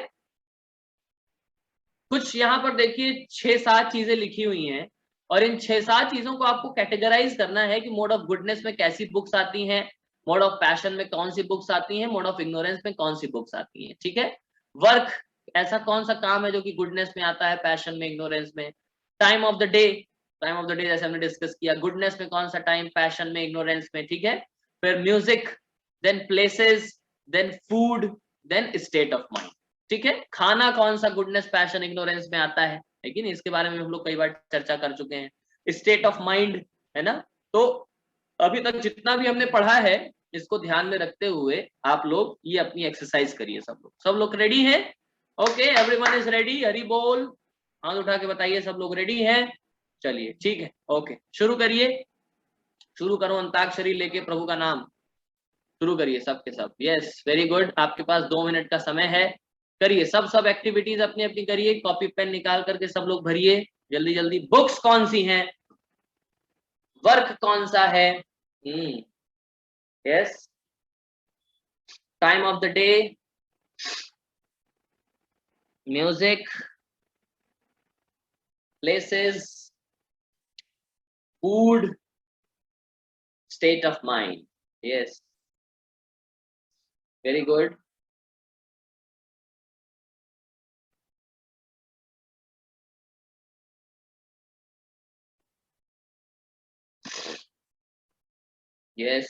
कुछ यहाँ पर देखिए 6-7 चीजें लिखी हुई हैं और इन 6-7 चीजों को आपको कैटेगराइज करना है कि मोड ऑफ गुडनेस में कैसी बुक्स आती हैं, मोड ऑफ पैशन में कौन सी बुक्स आती हैं, मोड ऑफ इग्नोरेंस में कौन सी बुक्स आती हैं, ठीक है। वर्क, ऐसा कौन सा काम है जो कि गुडनेस में आता है, पैशन में, इग्नोरेंस में। टाइम ऑफ द डे, जैसे हमने डिस्कस किया, गुडनेस में कौन सा टाइम, पैशन में, इग्नोरेंस में, ठीक है। फिर music, then places, then food, then state of mind, ठीक है। खाना कौन सा गुडनेस, पैशन, इग्नोरेंस में आता है, लेकिन इसके बारे में हम लोग कई बार चर्चा कर चुके हैं। स्टेट ऑफ माइंड, है ना। तो अभी तक जितना भी हमने पढ़ा है इसको ध्यान में रखते हुए आप लोग ये अपनी एक्सरसाइज करिए। सब लोग रेडी हैं? Okay, everyone is ready? Hari बोल, हाथ उठा के बताइए सब लोग रेडी हैं। चलिए ठीक है, ओके, शुरू करिए। शुरू करो, अंताक्षरी लेके प्रभु का नाम शुरू करिए सबके सब। यस, वेरी गुड, आपके पास 2 मिनट का समय है। करिए सब एक्टिविटीज अपनी अपनी करिए, कॉपी पेन निकाल करके सब लोग भरिए जल्दी जल्दी। बुक्स कौन सी हैं, वर्क कौन सा है, yes, time of the day, music, places, food, state of mind. Yes, very good. Yes,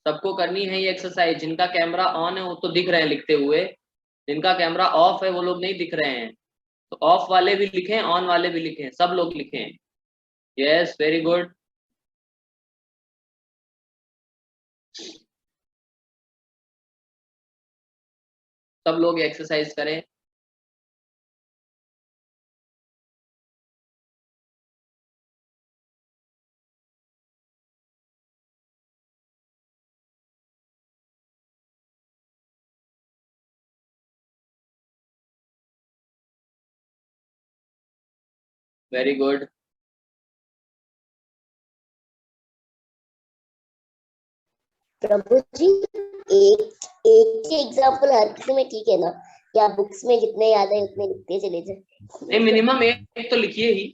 सबको करनी है ये एक्सरसाइज। जिनका कैमरा ऑन है वो तो दिख रहे हैं लिखते हुए, जिनका कैमरा ऑफ है वो लोग नहीं दिख रहे हैं। तो ऑफ वाले भी लिखें, ऑन वाले भी लिखें, सब लोग लिखें। Yes, very good. सब लोग एक्सरसाइज करें। Very good. प्रभु जी, एक एक के एग्जाम्पल हर किसी में ठीक है ना, या बुक्स में जितने याद है उतने लिखते चले जाए? नहीं, मिनिमम एक तो लिखिए ही।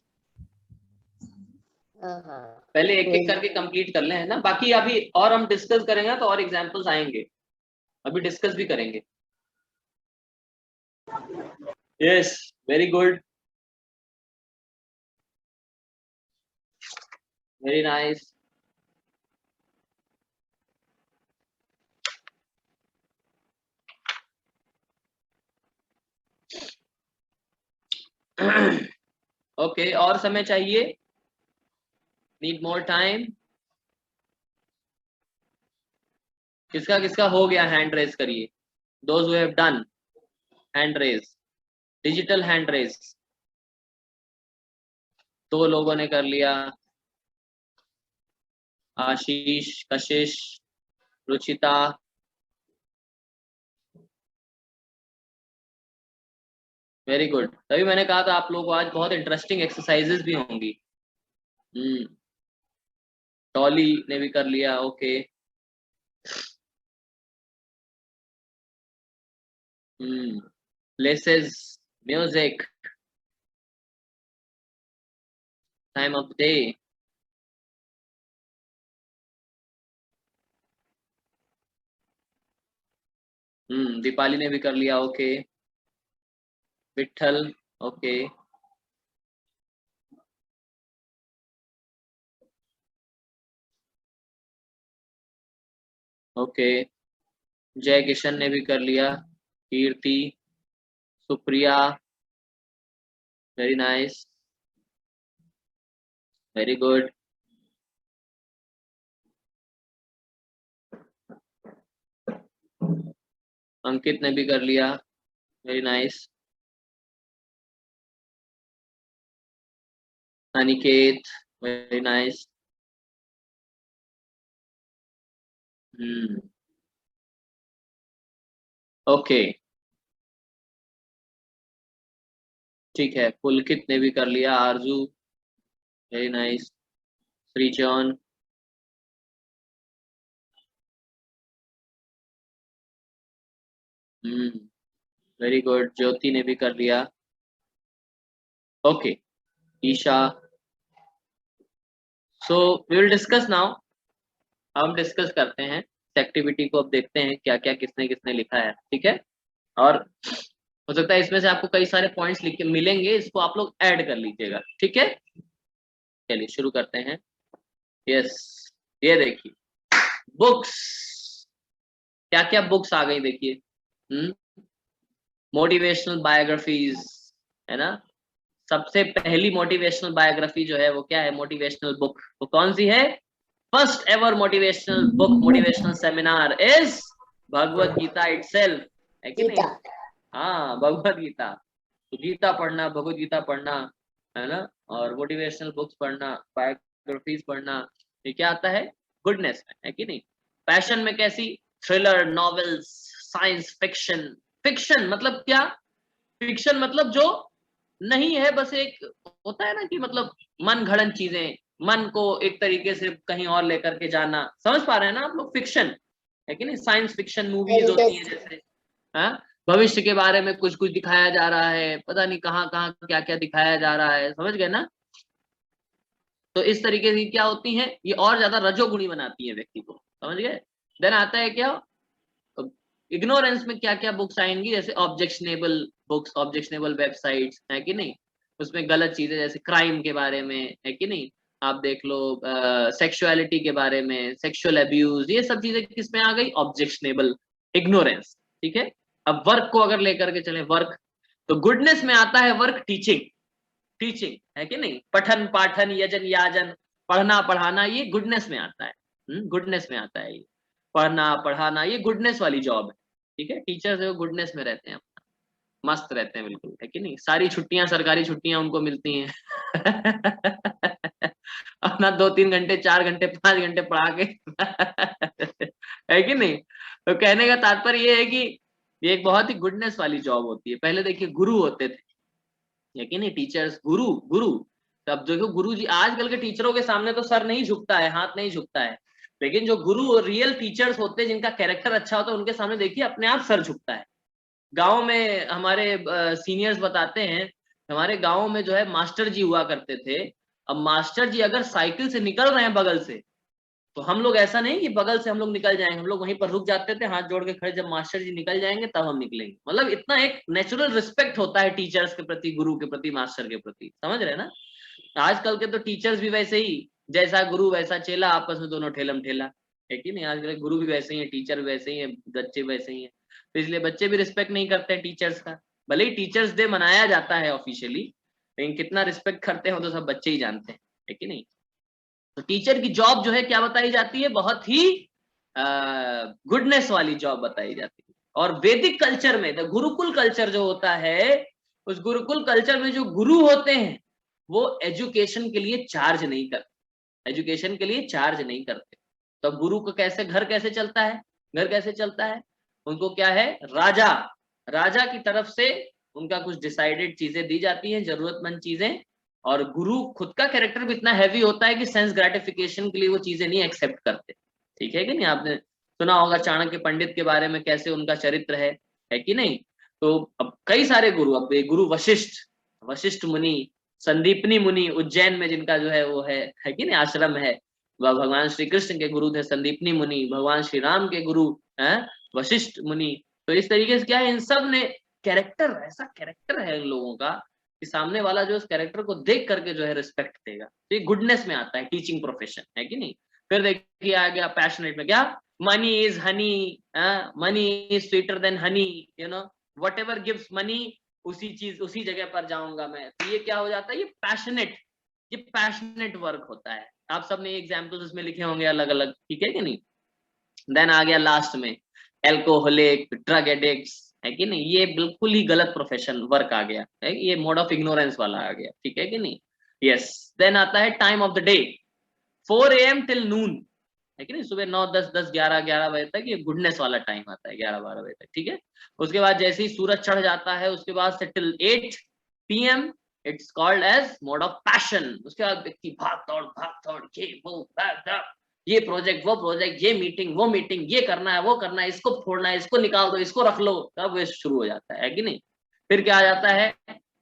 हाँ, पहले एक एक करके कंप्लीट कर लें, है ना। बाकी अभी और हम डिस्कस करेंगे तो और एग्जांपल्स आएंगे, अभी डिस्कस भी करेंगे। Yes, very good, very nice. Okay, और समय चाहिए? Need more time? किसका किसका हो गया हैंड रेज करिए। Those who have done, hand raise, digital hand raise. 2 लोगों ने कर लिया, आशीष, कशिश, रुचिता। Very good. तभी मैंने कहा था आप लोगों को आज बहुत इंटरेस्टिंग एक्सरसाइजेस भी होंगी। टॉली ने भी कर लिया, okay. Places, music, time of day, Deepali ने भी कर लिया, ओके। विठल, ओके। ओके, जय किशन ने भी कर लिया, Kirti, Supriya, very nice, very good. Ankit ने भी कर लिया, very nice. Aniket, very nice. Okay, ठीक है। पुलकित ने भी कर लिया, आरजू, वेरी नाइस। श्रीचौन, वेरी गुड। ज्योति ने भी कर लिया, okay. Isha, so we will discuss now. हम डिस्कस करते हैं एक्टिविटी को, अब देखते हैं क्या क्या किसने किसने लिखा है, ठीक है। और हो सकता है इसमें से आपको कई सारे पॉइंट्स लिख के मिलेंगे, इसको आप लोग ऐड कर लीजिएगा, ठीक है। चलिए शुरू करते हैं। यस, ये देखिए बुक्स, क्या क्या बुक्स आ गई देखिए। मोटिवेशनल बायोग्राफीज, है ना। सबसे पहली मोटिवेशनल बायोग्राफी जो है वो क्या है, मोटिवेशनल बुक, वो कौन सी है? First ever motivational book, motivational seminar is Bhagavad Gita itself, है कि नहीं? हाँ, भगवत गीता। तो गीता पढ़ना, भगवत गीता पढ़ना, है ना, और मोटिवेशनल बुक्स पढ़ना, बायोग्राफीज पढ़ना, ये क्या आता है? गुडनेस में, है कि नहीं? पैशन में कैसी? Thriller, novels, science fiction. Fiction मतलब क्या? फिक्शन मतलब जो नहीं है, बस एक होता है ना कि मतलब मन घड़न चीजें, मन को एक तरीके से कहीं और लेकर के जाना, समझ पा रहे हैं ना आप लोग? फिक्शन, है कि नहीं? साइंस फिक्शन मूवीज होती है जैसे, हाँ, भविष्य के बारे में कुछ कुछ दिखाया जा रहा है, पता नहीं कहाँ कहाँ क्या क्या दिखाया जा रहा है, समझ गए ना? तो इस तरीके से क्या होती है, ये और ज्यादा रजोगुणी बनाती है व्यक्ति को, समझ गए? देन आता है क्या, इग्नोरेंस में क्या क्या बुक्स आएंगी, जैसे ऑब्जेक्शनेबल बुक्स, ऑब्जेक्शनेबल वेबसाइट्स, है कि नहीं? उसमें गलत चीजें जैसे क्राइम के बारे में, है कि नहीं? आप देख लो सेक्सुअलिटी के बारे में, सेक्सुअल अब्यूज, ये सब चीजें किस में आ गई? ऑब्जेक्शनेबल, इग्नोरेंस, ठीक है। अब वर्क को अगर लेकर के चले, वर्क, तो गुडनेस में आता है वर्क, टीचिंग, टीचिंग, है कि नहीं? पठन पाठन यजन याजन, पढ़ना पढ़ाना, ये गुडनेस में आता है। गुडनेस में आता है ये पढ़ना पढ़ाना, ये गुडनेस वाली जॉब है, ठीक है। टीचर्स है वो गुडनेस में रहते हैं, मस्त रहते हैं बिल्कुल, है कि नहीं? सारी छुट्टियां, सरकारी छुट्टियां उनको मिलती हैं। अपना 2-3 घंटे 4 घंटे 5 घंटे पढ़ा के, है कि नहीं? तो कहने का तात्पर्य ये है कि ये एक बहुत ही गुडनेस वाली जॉब होती है। पहले देखिए गुरु होते थे, है कि नहीं? टीचर्स, गुरु, गुरु। अब देखो गुरु जी, आजकल के टीचरों के सामने तो सर नहीं झुकता है, हाथ नहीं झुकता है, लेकिन जो गुरु और रियल टीचर्स होते हैं, जिनका कैरेक्टर अच्छा होता है, उनके सामने देखिए अपने आप सर झुकता है। गांव में हमारे सीनियर्स बताते हैं, हमारे गांव में जो है मास्टर जी हुआ करते थे। अब मास्टर जी अगर साइकिल से निकल रहे हैं बगल से, तो हम लोग ऐसा नहीं कि बगल से हम लोग निकल जाएंगे, हम लोग वहीं पर रुक जाते थे, हाथ जोड़ के खड़े, जब मास्टर जी निकल जाएंगे तब हम निकलेंगे। मतलब इतना एक नेचुरल रिस्पेक्ट होता है टीचर्स के प्रति, गुरु के प्रति, मास्टर के प्रति, समझ रहे हैं ना? आजकल के तो टीचर्स भी वैसे ही, जैसा गुरु वैसा चेला, आपस में दोनों ठेलम ठेला, है कि नहीं? आजकल गुरु भी वैसे ही है, टीचर भी वैसे ही है, बच्चे वैसे ही है। तो इसलिए बच्चे भी रिस्पेक्ट नहीं करते हैं टीचर्स का। भले ही टीचर्स डे मनाया जाता है ऑफिशियली, लेकिन कितना रिस्पेक्ट करते हैं तो सब बच्चे ही जानते हैं, है कि नहीं? तो टीचर की जॉब जो है क्या बताई जाती है? बहुत ही गुडनेस वाली जॉब बताई जाती है। और वैदिक कल्चर में, द गुरुकुल कल्चर जो होता है, उस गुरुकुल कल्चर में जो गुरु होते हैं वो एजुकेशन के लिए चार्ज नहीं करते, एजुकेशन के लिए चार्ज नहीं करते। तो गुरु को कैसे, घर कैसे चलता है? घर कैसे चलता है? उनको क्या है, राजा, राजा की तरफ से उनका कुछ डिसाइडेड चीजें दी जाती हैं, जरूरतमंद चीजें। और गुरु खुद का कैरेक्टर भी इतना हैवी होता है कि सेंस ग्रेटिफिकेशन के लिए वो चीजें नहीं एक्सेप्ट करते, ठीक है कि नहीं? आपने सुना होगा चाणक्य पंडित के बारे में, कैसे उनका चरित्र है कि नहीं? तो अब कई सारे गुरु, अब गुरु वशिष्ठ, वशिष्ठ मुनि, संदीपनी मुनि, उज्जैन में जिनका जो है वो है कि नहीं, आश्रम है। वह भगवान श्री कृष्ण के गुरु थे संदीपनी मुनि, भगवान श्री राम के गुरु हैं वशिष्ठ मुनि, तो इस तरीके से क्या है, इन सब ने कैरेक्टर, ऐसा कैरेक्टर है इन लोगों का कि सामने वाला जो उस कैरेक्टर को देख करके जो है रिस्पेक्ट देगा। तो ये गुडनेस में आता है टीचिंग प्रोफेशन, है कि नहीं। फिर देखिए आ गया पैशनेट में, क्या money is Honey, money is sweeter than Honey, you know, what ever gives money, उसी जगह पर जाऊंगा मैं। तो ये क्या हो जाता है, ये पैशनेट वर्क होता है। आप सबने एग्जाम्पल्स इसमें लिखे होंगे अलग अलग, ठीक है कि नहीं। देन आ गया लास्ट में एल्कोहलिक, ड्रग एडिक्ट्स, है कि नहीं, ये बिल्कुल ही गलत प्रोफेशन वर्क आ गया है, ये मोड ऑफ इग्नोरेंस वाला आ गया, ठीक है कि नहीं। यस, देन आता है time of the day, 4 AM till noon, है कि नहीं, सुबह 9, 10, 10, 11 बजे तक, ये गुडनेस वाला टाइम आता है, 11-12 बजे तक, ठीक है। उसके बाद जैसे ही सूरज चढ़ जाता है, उसके बाद से till 8 PM it's called as mode of passion. उसके बाद व्यक्ति भाग दौड़, ये प्रोजेक्ट, वो प्रोजेक्ट, ये मीटिंग, वो मीटिंग, ये करना है, वो करना है, इसको फोड़ना है, इसको निकाल दो, इसको रख लो, तब वे शुरू हो जाता है कि नहीं। फिर क्या आ जाता है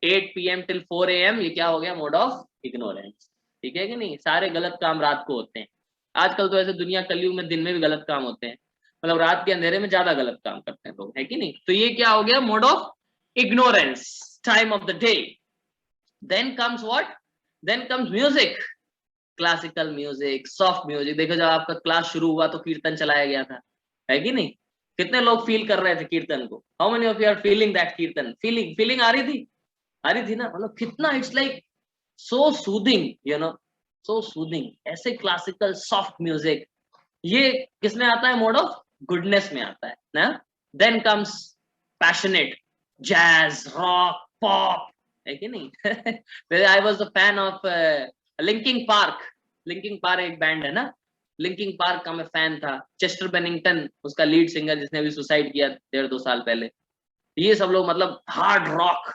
8 PM till 4 AM, ये क्या हो गया, मोड ऑफ इग्नोरेंस, ठीक है कि नहीं। सारे गलत काम रात को होते हैं। आजकल तो ऐसे दुनिया कलयुग में दिन में भी गलत काम होते हैं, मतलब रात के अंधेरे में ज्यादा गलत काम करते हैं लोग, है कि नहीं। तो ये क्या हो गया, mode of ignorance, time of the day. Then comes what, then comes music, classical music, soft music. देखो जब आपका क्लास शुरू हुआ तो कीर्तन चलाया गया था, है कि नहीं। कितने लोग फील कर रहे थे कीर्तन को, how many of you are feeling that kirtan, feeling आ रही थी ना, मतलब कितना it's like so soothing, you know, so soothing. ऐसे क्लासिकल सॉफ्ट म्यूजिक, ये किसमें आता है, मोड ऑफ गुडनेस में आता है ना। Then comes passionate, jazz, rock, pop, है कि नहीं। I was the fan of Linkin Park एक बैंड है ना, लिंकिंग पार्क का मैं फैन था। चेस्टर बेनिंगटन उसका लीड सिंगर, जिसने अभी सुसाइड किया 1.5-2 साल पहले। ये सब लोग मतलब हार्ड रॉक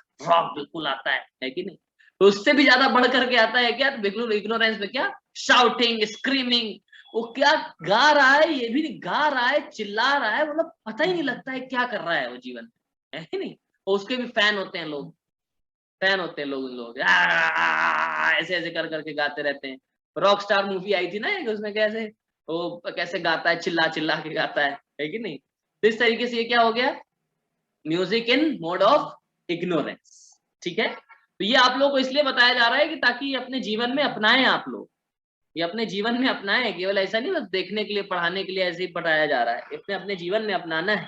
बिल्कुल आता है कि नहीं। तो उससे भी ज्यादा बढ़ करके आता है क्या, बिल्कुल इग्नोरेंस में, क्या शाउटिंग, स्क्रीमिंग, वो क्या गा रहा है, ये भी नहीं गा रहा है, चिल्ला रहा है, मतलब पता ही नहीं लगता है क्या कर रहा है वो जीवन में, है कि नहीं। और उसके भी फैन होते हैं लोग, उन लोग ऐसे ऐसे कर करके गाते रहते हैं। रॉक स्टार मूवी आई थी ना, उसमें कैसे गाता है, चिल्ला चिल्ला के गाता है कि नहीं। तो इस तरीके से ये क्या हो गया, music in mode of ignorance, ठीक है। तो ये आप लोगों को इसलिए बताया जा रहा है कि ताकि अपने जीवन में अपनाएं, आप लोग ये अपने जीवन में अपनाएं, केवल ऐसा नहीं बस देखने के लिए, पढ़ाने के लिए ऐसे ही पढ़ाया जा रहा है, अपने जीवन में अपनाना है।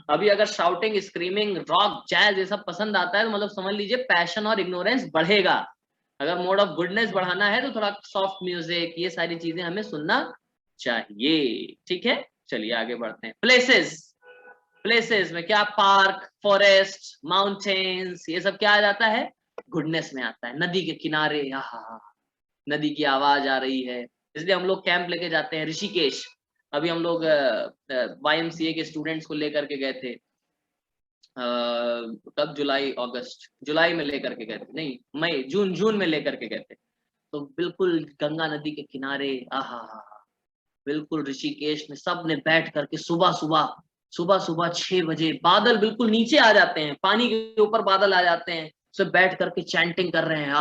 अभी अगर शाउटिंग, स्क्रीमिंग, रॉक, जैज ये सब पसंद आता है तो मतलब समझ लीजिए पैशन और इग्नोरेंस बढ़ेगा। अगर मोड ऑफ गुडनेस बढ़ाना है तो थोड़ा सॉफ्ट म्यूजिक, ये सारी चीजें हमें सुनना चाहिए, ठीक है। चलिए आगे बढ़ते हैं। प्लेसेस में क्या, पार्क, फॉरेस्ट, माउंटेन्स, ये सब क्या आ जाता है, गुडनेस में आता है। नदी के किनारे, नदी की आवाज आ रही है, इसलिए हम लोग कैंप लेके जाते हैं ऋषिकेश। अभी हम लोग YMCA के स्टूडेंट्स को लेकर के गए थे, कब, जुलाई में लेकर के गए थे, नहीं मई, जून में लेकर के गए थे। तो बिल्कुल गंगा नदी के किनारे, बिल्कुल ऋषिकेश में सब ने बैठ करके सुबह 6 बजे बादल बिल्कुल नीचे आ जाते हैं, पानी के ऊपर बादल आ जाते हैं, सब बैठ करके चैंटिंग कर रहे हैं।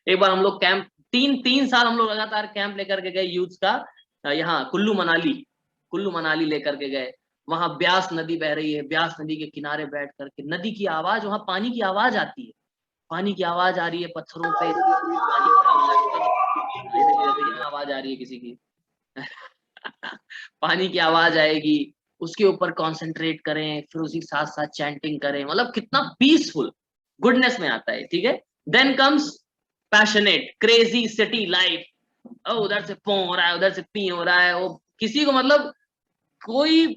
एक बार हम लोग कैंप, 3 साल हम लोग लगातार कैंप लेकर के गए यूथ का, यहाँ कुल्लू मनाली लेकर के गए। वहां ब्यास नदी बह रही है, ब्यास नदी के किनारे बैठ करके नदी की आवाज, वहां पानी की आवाज आती है, पानी की आवाज आ रही है पत्थरों पे, आवाज आ रही है किसी की पानी की आवाज आएगी, उसके ऊपर कंसंट्रेट करें, फिर उसी साथ साथ चैंटिंग करें, मतलब कितना पीसफुल, गुडनेस में आता है, ठीक है। Then comes passionate, crazy city life, उधर से पो हो रहा है, उधर से पी हो रहा है, वो किसी को मतलब कोई,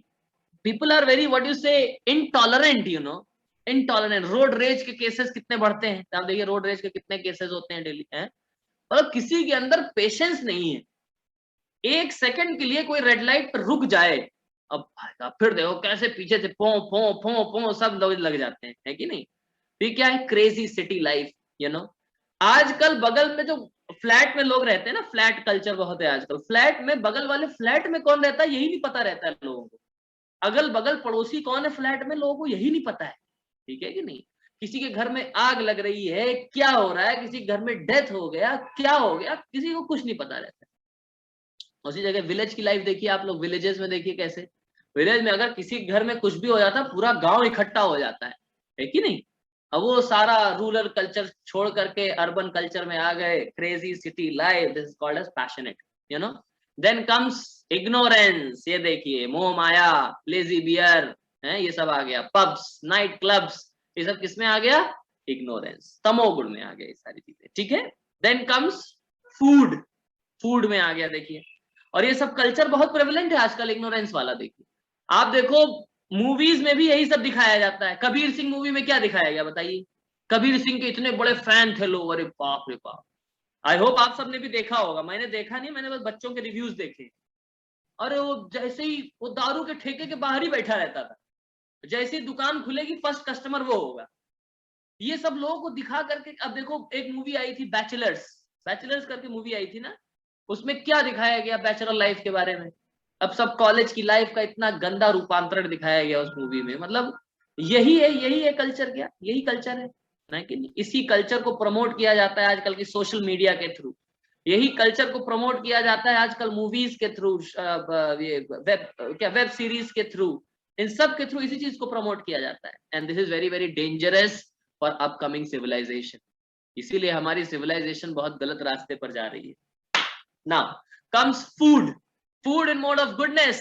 people are very what you say intolerant, you know, intolerant. Road rage के केसेस कितने बढ़ते हैं, आप देखिए रोड रेज के कितने केसेस होते हैं डेली, है मतलब किसी के अंदर पेशेंस नहीं है। 1 सेकंड के लिए कोई रेड लाइट पर रुक जाए, अब फिर देखो कैसे पीछे से पो पो पो पो सब लग जाते हैं, है कि नहीं। तो क्या है, crazy city life, you know. आजकल बगल में जो फ्लैट में लोग रहते हैं ना, फ्लैट कल्चर बहुत है आजकल, फ्लैट में बगल वाले फ्लैट में कौन रहता है यही नहीं पता रहता है लोगों को, अगल बगल पड़ोसी कौन है फ्लैट में, लोगों को यही नहीं पता है, ठीक है कि नहीं। किसी के घर में आग लग रही है, क्या हो रहा है, किसी घर में डेथ हो गया, क्या हो गया, किसी को कुछ नहीं पता रहता है। उसी जगह विलेज की लाइफ देखिए आप लोग, विलेजेस में देखिए कैसे विलेज में अगर किसी घर में कुछ भी हो जाता पूरा गांव इकट्ठा हो जाता है कि नहीं। अब वो सारा रूरल कल्चर छोड़ करके अर्बन कल्चर में आ गए, crazy city life, this is called as passionate, you know. Then comes ignorance, ये देखिए मोह माया, लेजी बियर है, ये सब आ गया। पब्स, नाइट क्लब्स, ये सब किसमें आ गया? इग्नोरेंस, तमोगुण में आ गया ये सारी चीजें, ठीक है। देन कम्स फूड, फूड में आ गया देखिए। और ये सब कल्चर बहुत प्रेवलेंट है आजकल, इग्नोरेंस वाला। देखिए आप देखो मूवीज में भी यही सब दिखाया जाता है। कबीर सिंह मूवी में क्या दिखाया गया बताइए? कबीर सिंह के इतने बड़े फैन थे लोग, अरे बाप रे बाप। आई होप आप सबने भी देखा होगा, मैंने देखा नहीं, मैंने बस बच्चों के रिव्यूज देखे। अरे वो जैसे ही वो दारू के ठेके के बाहर ही बैठा रहता था, जैसे ही दुकान खुलेगी फर्स्ट कस्टमर वो होगा। ये सब लोगों को दिखा करके, अब देखो एक मूवी आई थी बैचलर्स, बैचलर्स करके मूवी आई थी ना, उसमें क्या दिखाया गया बैचलर लाइफ के बारे में। अब सब कॉलेज की लाइफ का इतना गंदा रूपांतरण दिखाया गया उस मूवी में। मतलब यही है कल्चर, क्या यही कल्चर है ना कि नहीं? इसी कल्चर को प्रमोट किया जाता है आजकल की सोशल मीडिया के थ्रू, यही कल्चर को प्रमोट किया जाता है आजकल मूवीज के थ्रू, ये वेब सीरीज के थ्रू, इन सब के थ्रू इसी चीज को प्रमोट किया जाता है। And this is very very dangerous for upcoming civilization. इसीलिए हमारी सिविलाइजेशन बहुत गलत रास्ते पर जा रही है। Now comes food, food in mode of goodness,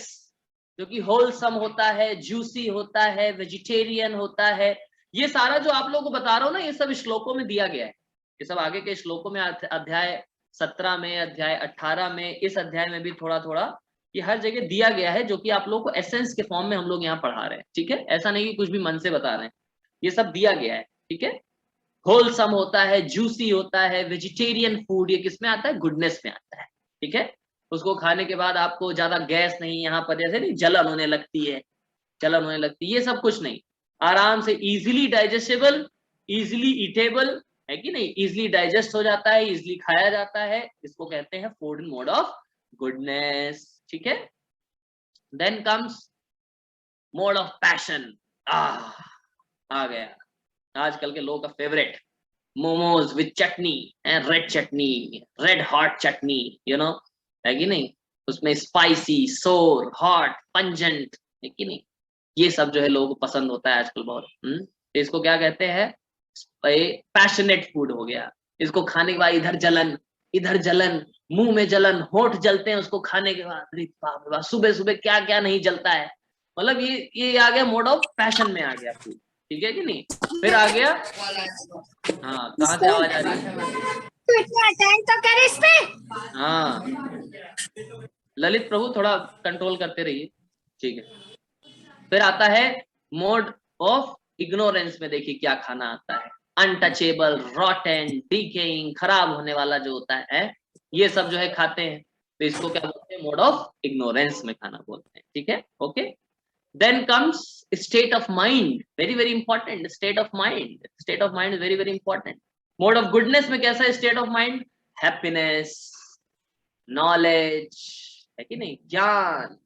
जो कि होलसम होता है, जूसी होता है, वेजिटेरियन होता है। ये सारा जो आप लोगों को बता रहा हूं ना, ये सब श्लोकों में दिया गया है। ये सब आगे के श्लोकों में, अध्याय 17 में, अध्याय 18 में, इस अध्याय में भी थोड़ा थोड़ा ये हर जगह दिया गया है, जो कि आप लोगों को एसेंस के फॉर्म में हम लोग यहाँ पढ़ा रहे हैं, ठीक है। ऐसा नहीं कि कुछ भी मन से बता रहे हैं, ये सब दिया गया है, ठीक है। होलसम होता है, जूसी होता है, वेजिटेरियन फूड, ये किसमें आता है? गुडनेस में आता है, ठीक है। उसको खाने के बाद आपको ज्यादा गैस नहीं, यहाँ पर जैसे नहीं जलन होने लगती है, जलन होने लगती है, ये सब कुछ नहीं। आराम से इजीली डाइजेस्टेबल, इजीली ईटेबल, है कि नहीं, इजीली डाइजेस्ट हो जाता है, इजीली खाया जाता है। इसको कहते हैं food in mode of goodness, ठीक है। Then comes mode of passion. आ गया आजकल के लोगों का favourite, momos with chutney and red chutney, red hot chutney, you know, है कि नहीं। उसमें स्पाइसी, सोर, हॉट, पंजेंट, है कि नहीं। ये सब जो है लोगों को पसंद होता है आजकल बहुत। इसको क्या कहते हैं? पैशनेट फूड हो गया। इसको खाने के बाद इधर जलन, इधर जलन, मुंह में जलन, होठ जलते हैं उसको खाने के बाद, अरे बाप रे बाप, सुबह सुबह क्या क्या नहीं जलता है। मतलब ये आ गया मोड ऑफ पैशन में आ गया फूड, ठीक है कि नहीं। फिर आ गया, हाँ कहाँ से आवाज आ रही है? तो कर इस पे। हाँ ललित प्रभु थोड़ा कंट्रोल करते रहिए, ठीक है। फिर आता है मोड ऑफ इग्नोरेंस में, देखिए क्या खाना आता है? अनटचेबल, रॉटन, डिकेइंग, खराब होने वाला जो होता है, ये सब जो है खाते हैं। तो इसको क्या बोलते हैं? मोड ऑफ इग्नोरेंस में खाना बोलते हैं, ठीक है, okay. Then comes state of mind, very very important, state of mind, state of mind very very important. Mode of goodness में कैसा है state of mind? Happiness, knowledge, है कि नहीं, ज्ञान,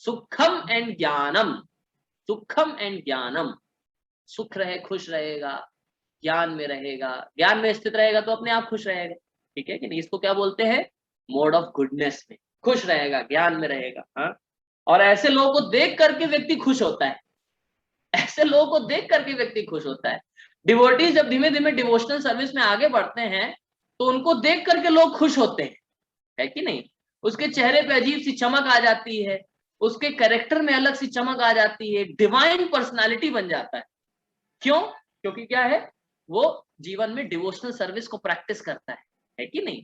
सुखम एंड ज्ञानम, सुखम एंड ज्ञानम, सुख रहे, खुश रहेगा, ज्ञान में रहेगा, ज्ञान में स्थित रहेगा तो अपने आप खुश रहेगा, ठीक है कि नहीं। इसको क्या बोलते हैं? मोड ऑफ गुडनेस में खुश रहेगा, ज्ञान में रहेगा। हाँ, और ऐसे लोगों को देख करके व्यक्ति खुश होता है, ऐसे लोगों को देख करके व्यक्ति खुश होता है। डिवोटीज जब धीमे धीमे डिवोशनल सर्विस में आगे बढ़ते हैं तो उनको देख करके लोग खुश होते हैं, है कि नहीं। उसके चेहरे पे अजीब सी चमक आ जाती है, उसके कैरेक्टर में अलग सी चमक आ जाती है, डिवाइन पर्सनालिटी बन जाता है। क्यों? क्योंकि क्या है, वो जीवन में डिवोशनल सर्विस को प्रैक्टिस करता है कि नहीं।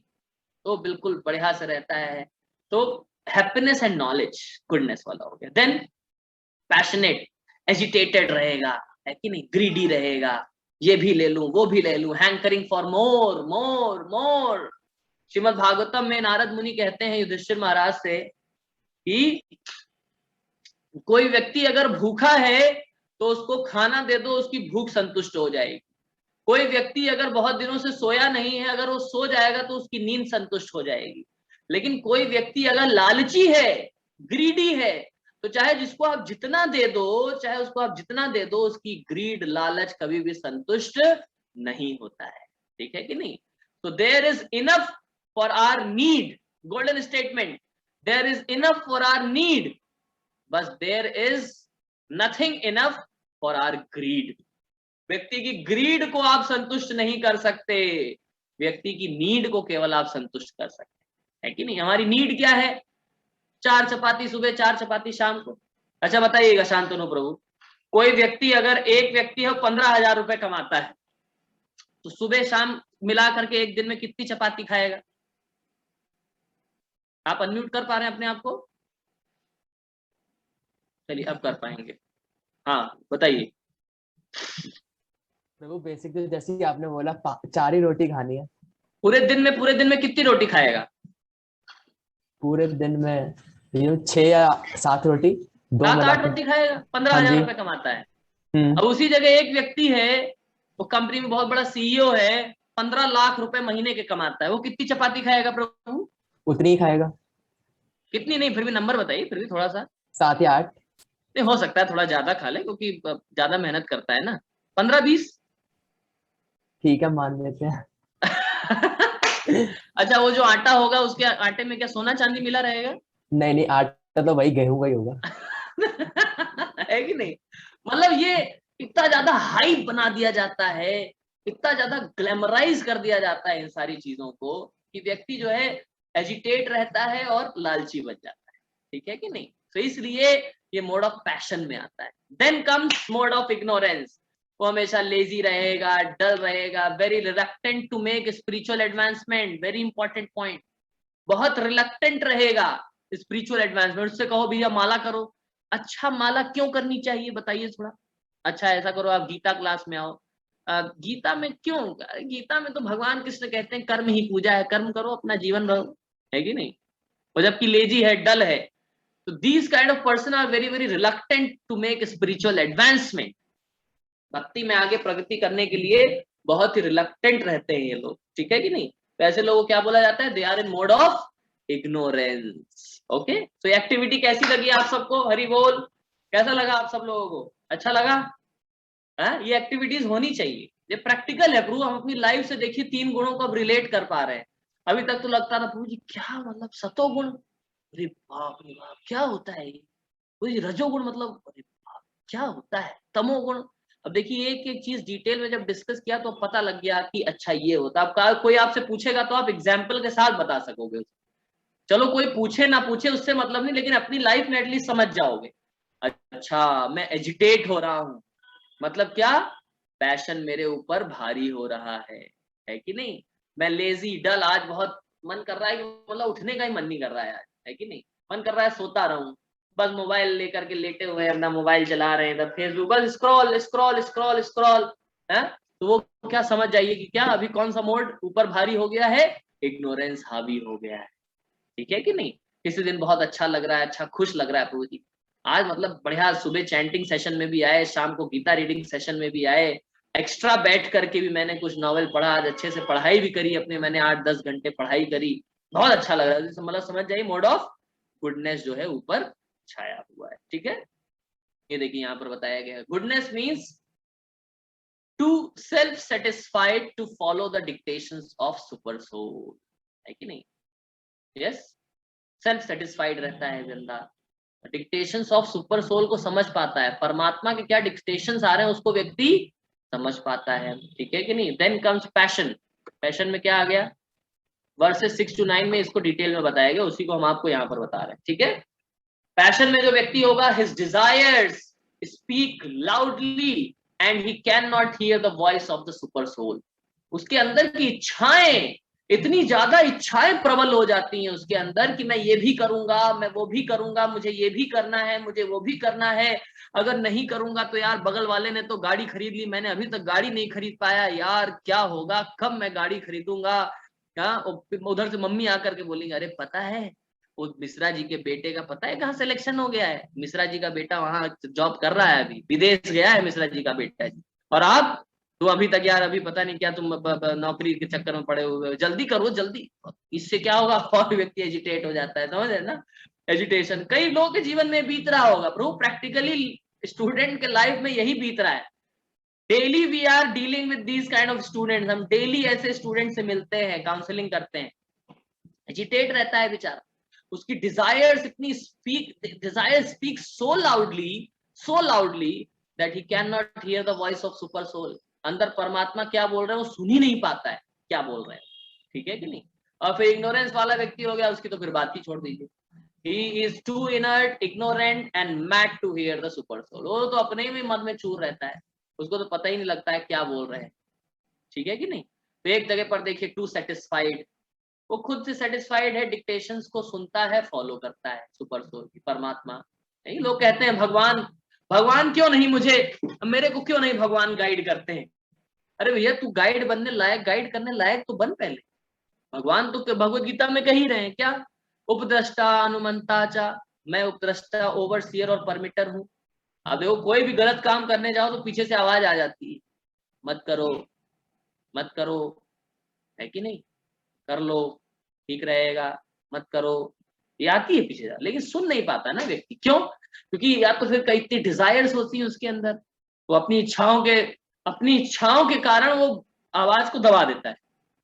तो बिल्कुल बढ़िया से रहता है। तो हैप्पीनेस एंड नॉलेज, गुडनेस वाला हो गया। देन पैशनेट, एजिटेटेड रहेगा, है कि नहीं, ग्रीडी रहेगा, ये भी ले लूं, वो भी ले लूं, हैंकरिंग फॉर मोर मोर मोर। श्रीमद् भागवतम में नारद मुनि कहते हैं युधिष्ठिर महाराज से कि कोई व्यक्ति अगर भूखा है तो उसको खाना दे दो, उसकी भूख संतुष्ट हो जाएगी। कोई व्यक्ति अगर बहुत दिनों से सोया नहीं है, अगर वो सो जाएगा तो उसकी नींद संतुष्ट हो जाएगी। लेकिन कोई व्यक्ति अगर लालची है, ग्रीडी है, तो चाहे जिसको आप जितना दे दो, चाहे उसको आप जितना दे दो, उसकी ग्रीड, लालच कभी भी संतुष्ट नहीं होता है, ठीक है कि नहीं। तो there is enough for our need, golden statement, there is enough for our need, बस there is nothing enough for our greed. व्यक्ति की ग्रीड को आप संतुष्ट नहीं कर सकते, व्यक्ति की नीड को केवल आप संतुष्ट कर सकते हैं कि नहीं। हमारी नीड क्या है? 4 चपाती सुबह, 4 चपाती शाम को। अच्छा बताइएगा शांतनु प्रभु, कोई व्यक्ति अगर एक व्यक्ति है 15,000 रुपए कमाता है तो सुबह शाम मिला करके एक दिन में कितनी चपाती खाएगा? आप अनम्यूट कर पा रहे हैं अपने आप को? चलिए अब कर पाएंगे। हाँ बताइए प्रभु। बेसिक तो जैसे कि आपने बोला 4 ही रोटी खानी है पूरे दिन में कितनी रोटी खाएगा? पूरे दिन में 6 या 7 रोटी, 2 7-8 रोटी खाएगा। 15,000 रुपए कमाता है। अब उसी जगह एक व्यक्ति है, वो कंपनी में बहुत बड़ा सीईओ है, 15 लाख रुपए महीने के कमाता है, वो कितनी चपाती खाएगा प्रभु? उतनी ही खाएगा। कितनी नहीं, फिर भी नंबर बताइए, फिर भी थोड़ा सा। 7 या 8 नहीं, हो सकता है थोड़ा ज्यादा खा ले क्योंकि ज्यादा मेहनत करता है ना। 15-20 ठीक है, मान लेते हैं। अच्छा, वो जो आटा होगा उसके आटे में क्या सोना चांदी मिला रहेगा? नहीं, आटा तो भाई गेहूं का ही होगा। है कि नहीं? मतलब ये इतना ज्यादा हाइप बना दिया जाता है, इतना ज्यादा ग्लैमराइज कर दिया जाता है इन सारी चीजों को कि व्यक्ति जो है एजिटेट रहता है और लालची बन जाता है। ठीक है कि नहीं? तो इसलिए ये मोड ऑफ पैशन में आता है। Then comes mode of ignorance. वो हमेशा लेजी रहेगा, डल रहेगा, very reluctant to make spiritual advancement. Very important point, बहुत रिलक्टेंट रहेगा स्पिरिचुअल एडवांसमेंट। उससे कहो भैया माला करो, अच्छा माला क्यों करनी चाहिए बताइए थोड़ा। अच्छा ऐसा करो, आप गीता क्लास में आओ। गीता में क्यों? गीता में तो भगवान कृष्ण कहते हैं कर्म ही पूजा है, कर्म करो अपना जीवन रहो, है कि नहीं? और जबकि लेजी है, डल है, तो these kind of person are very very reluctant to make spiritual advancement. भक्ति में आगे प्रगति करने के लिए बहुत ही रिलक्टेंट रहते हैं ये लोग। ठीक है कि नहीं? तो ऐसे लोगों को क्या बोला जाता है? They are in mode of ignorance. Okay, तो ये एक्टिविटी कैसी लगी आप सबको? हरि बोल। कैसा लगा आप सब लोगों को? अच्छा लगा? ये एक्टिविटीज होनी चाहिए, ये प्रैक्टिकल है प्रभु। हम अपनी लाइफ से देखिए 3 गुणों को अब रिलेट कर पा रहे हैं। अभी तक तो लगता था प्रभु जी क्या मतलब सतोगुण, अरे बाप रे बाप क्या होता है ये? रजोगुण मतलब अरे बाप क्या होता है? तमोगुण। अब देखिए एक एक चीज डिटेल में जब डिस्कस किया तो पता लग गया कि अच्छा ये होता है। अब कोई आपसे पूछेगा तो आप एग्जाम्पल के साथ बता सकोगे। चलो कोई पूछे ना पूछे उससे मतलब नहीं, लेकिन अपनी लाइफ में एटलीस्ट समझ जाओगे। अच्छा मैं एजिटेट हो रहा हूं, मतलब क्या? पैशन मेरे ऊपर भारी हो रहा है कि नहीं? मैं लेजी डल, आज बहुत मन कर रहा है कि मतलब उठने का ही मन नहीं कर रहा है आज, है कि नहीं? मन कर रहा है सोता रहूं, बस मोबाइल लेकर के लेटे हुए अपना मोबाइल चला रहे हैं, तब फेसबुक बस स्क्रॉल स्क्रॉल स्क्रॉल स्क्रॉल है। तो वो क्या समझ जाइए कि क्या अभी कौन सा मोड ऊपर भारी हो गया है? इग्नोरेंस हावी हो गया है। ठीक है कि नहीं? किसी दिन बहुत अच्छा लग रहा है, अच्छा खुश लग रहा है प्रभु जी आज, मतलब बढ़िया सुबह चैंटिंग सेशन में भी आए, शाम को गीता रीडिंग सेशन में भी आए, एक्स्ट्रा बैठ करके भी मैंने कुछ नॉवेल पढ़ा, आज अच्छे से पढ़ाई भी करी अपने, मैंने 8-10 घंटे पढ़ाई करी, बहुत अच्छा लग रहा है। मतलब समझ जाइए मोड ऑफ गुडनेस जो है ऊपर छाया हुआ है। ठीक है, ये देखिए यहाँ पर बताया गया है, goodness means to self satisfied to follow the dictations of super soul, है कि नहीं? यस, सेल्फ सेटिस्फाइड रहता है बंदा, डिक्टेशंस ऑफ सुपर सोल को समझ पाता है, परमात्मा के क्या डिक्टेशंस आ रहे हैं उसको व्यक्ति समझ पाता है। ठीक है कि नहीं? Then comes passion. पैशन में क्या आ गया? वर्सेस 6 to 9 में इसको डिटेल में बताया गया, उसी को हम आपको यहाँ पर बता रहे हैं। ठीक है, पैशन में जो व्यक्ति होगा, his desires speak loudly and he can not hear the voice of the super soul. उसके अंदर की इच्छाएं, इतनी ज्यादा इच्छाएं प्रबल हो जाती हैं उसके अंदर कि मैं ये भी करूंगा, मैं वो भी करूंगा, मुझे ये भी करना है, मुझे वो भी करना है, अगर नहीं करूंगा तो यार बगल वाले ने तो गाड़ी खरीद ली, मैंने अभी तक गाड़ी नहीं खरीद पाया, यार क्या होगा, कब मैं गाड़ी खरीदूंगा। उधर से मम्मी आकर के बोलेंगे, अरे पता है वो मिश्रा जी के बेटे का पता है कहाँ सिलेक्शन हो गया है, मिश्रा जी का बेटा वहां जॉब कर रहा है, अभी विदेश गया है मिश्रा जी का बेटा जी, और आप तो अभी तक यार अभी पता नहीं क्या तुम नौकरी के चक्कर में पड़े हुए हो, जल्दी करो जल्दी। इससे क्या होगा? और व्यक्ति एजिटेट हो जाता है, समझ रहे ना? एजिटेशन कई लोगों के जीवन में बीत रहा होगा प्रूफ, प्रैक्टिकली स्टूडेंट के लाइफ में यही बीत रहा है। Daily we are dealing with these kind of students, हम डेली ऐसे स्टूडेंट से मिलते हैं, काउंसलिंग करते हैं, एजिटेट रहता है बेचारा, उसकी डिजायर्स इतनी desire speak so loudly that he can not hear the voice of super soul. अंदर परमात्मा क्या बोल रहे हैं वो सुन ही नहीं पाता है क्या बोल रहे हैं, ठीक है कि नहीं। और फिर इग्नोरेंस वाला व्यक्ति हो गया, उसकी तो फिर बात ही छोड़ दीजिए। He is too inert, ignorant and mad to hear the super soul। वो तो अपने ही मद में चूर रहता है, उसको तो पता ही नहीं लगता है क्या बोल रहे हैं, ठीक है कि नहीं। तो एक जगह पर देखिए टू सेटिस्फाइड, वो खुद से सेटिस्फाइड है, डिक्टेशंस को सुनता है, फॉलो करता है सुपर सोल की, परमात्मा नहीं। लोग कहते हैं भगवान क्यों नहीं मुझे, मेरे को क्यों नहीं भगवान गाइड करते हैं। अरे भैया तू गाइड करने लायक तो बन पहले। भगवान तो भगवत गीता में कह ही रहे हैं क्या, उपद्रष्टा अनुमंता चा, मैं उपद्रष्टा ओवरसियर और परमिटर हूँ। अब देखो कोई भी गलत काम करने जाओ तो पीछे से आवाज आ जाती है, मत करो, है कि नहीं, कर लो ठीक रहेगा, मत करो, ये आती है पीछे, लेकिन सुन नहीं पाता ना व्यक्ति। क्यों? क्योंकि या तो फिर कई इतनी डिजायर्स होती है उसके अंदर, वो अपनी इच्छाओं के कारण वो आवाज को दबा देता है,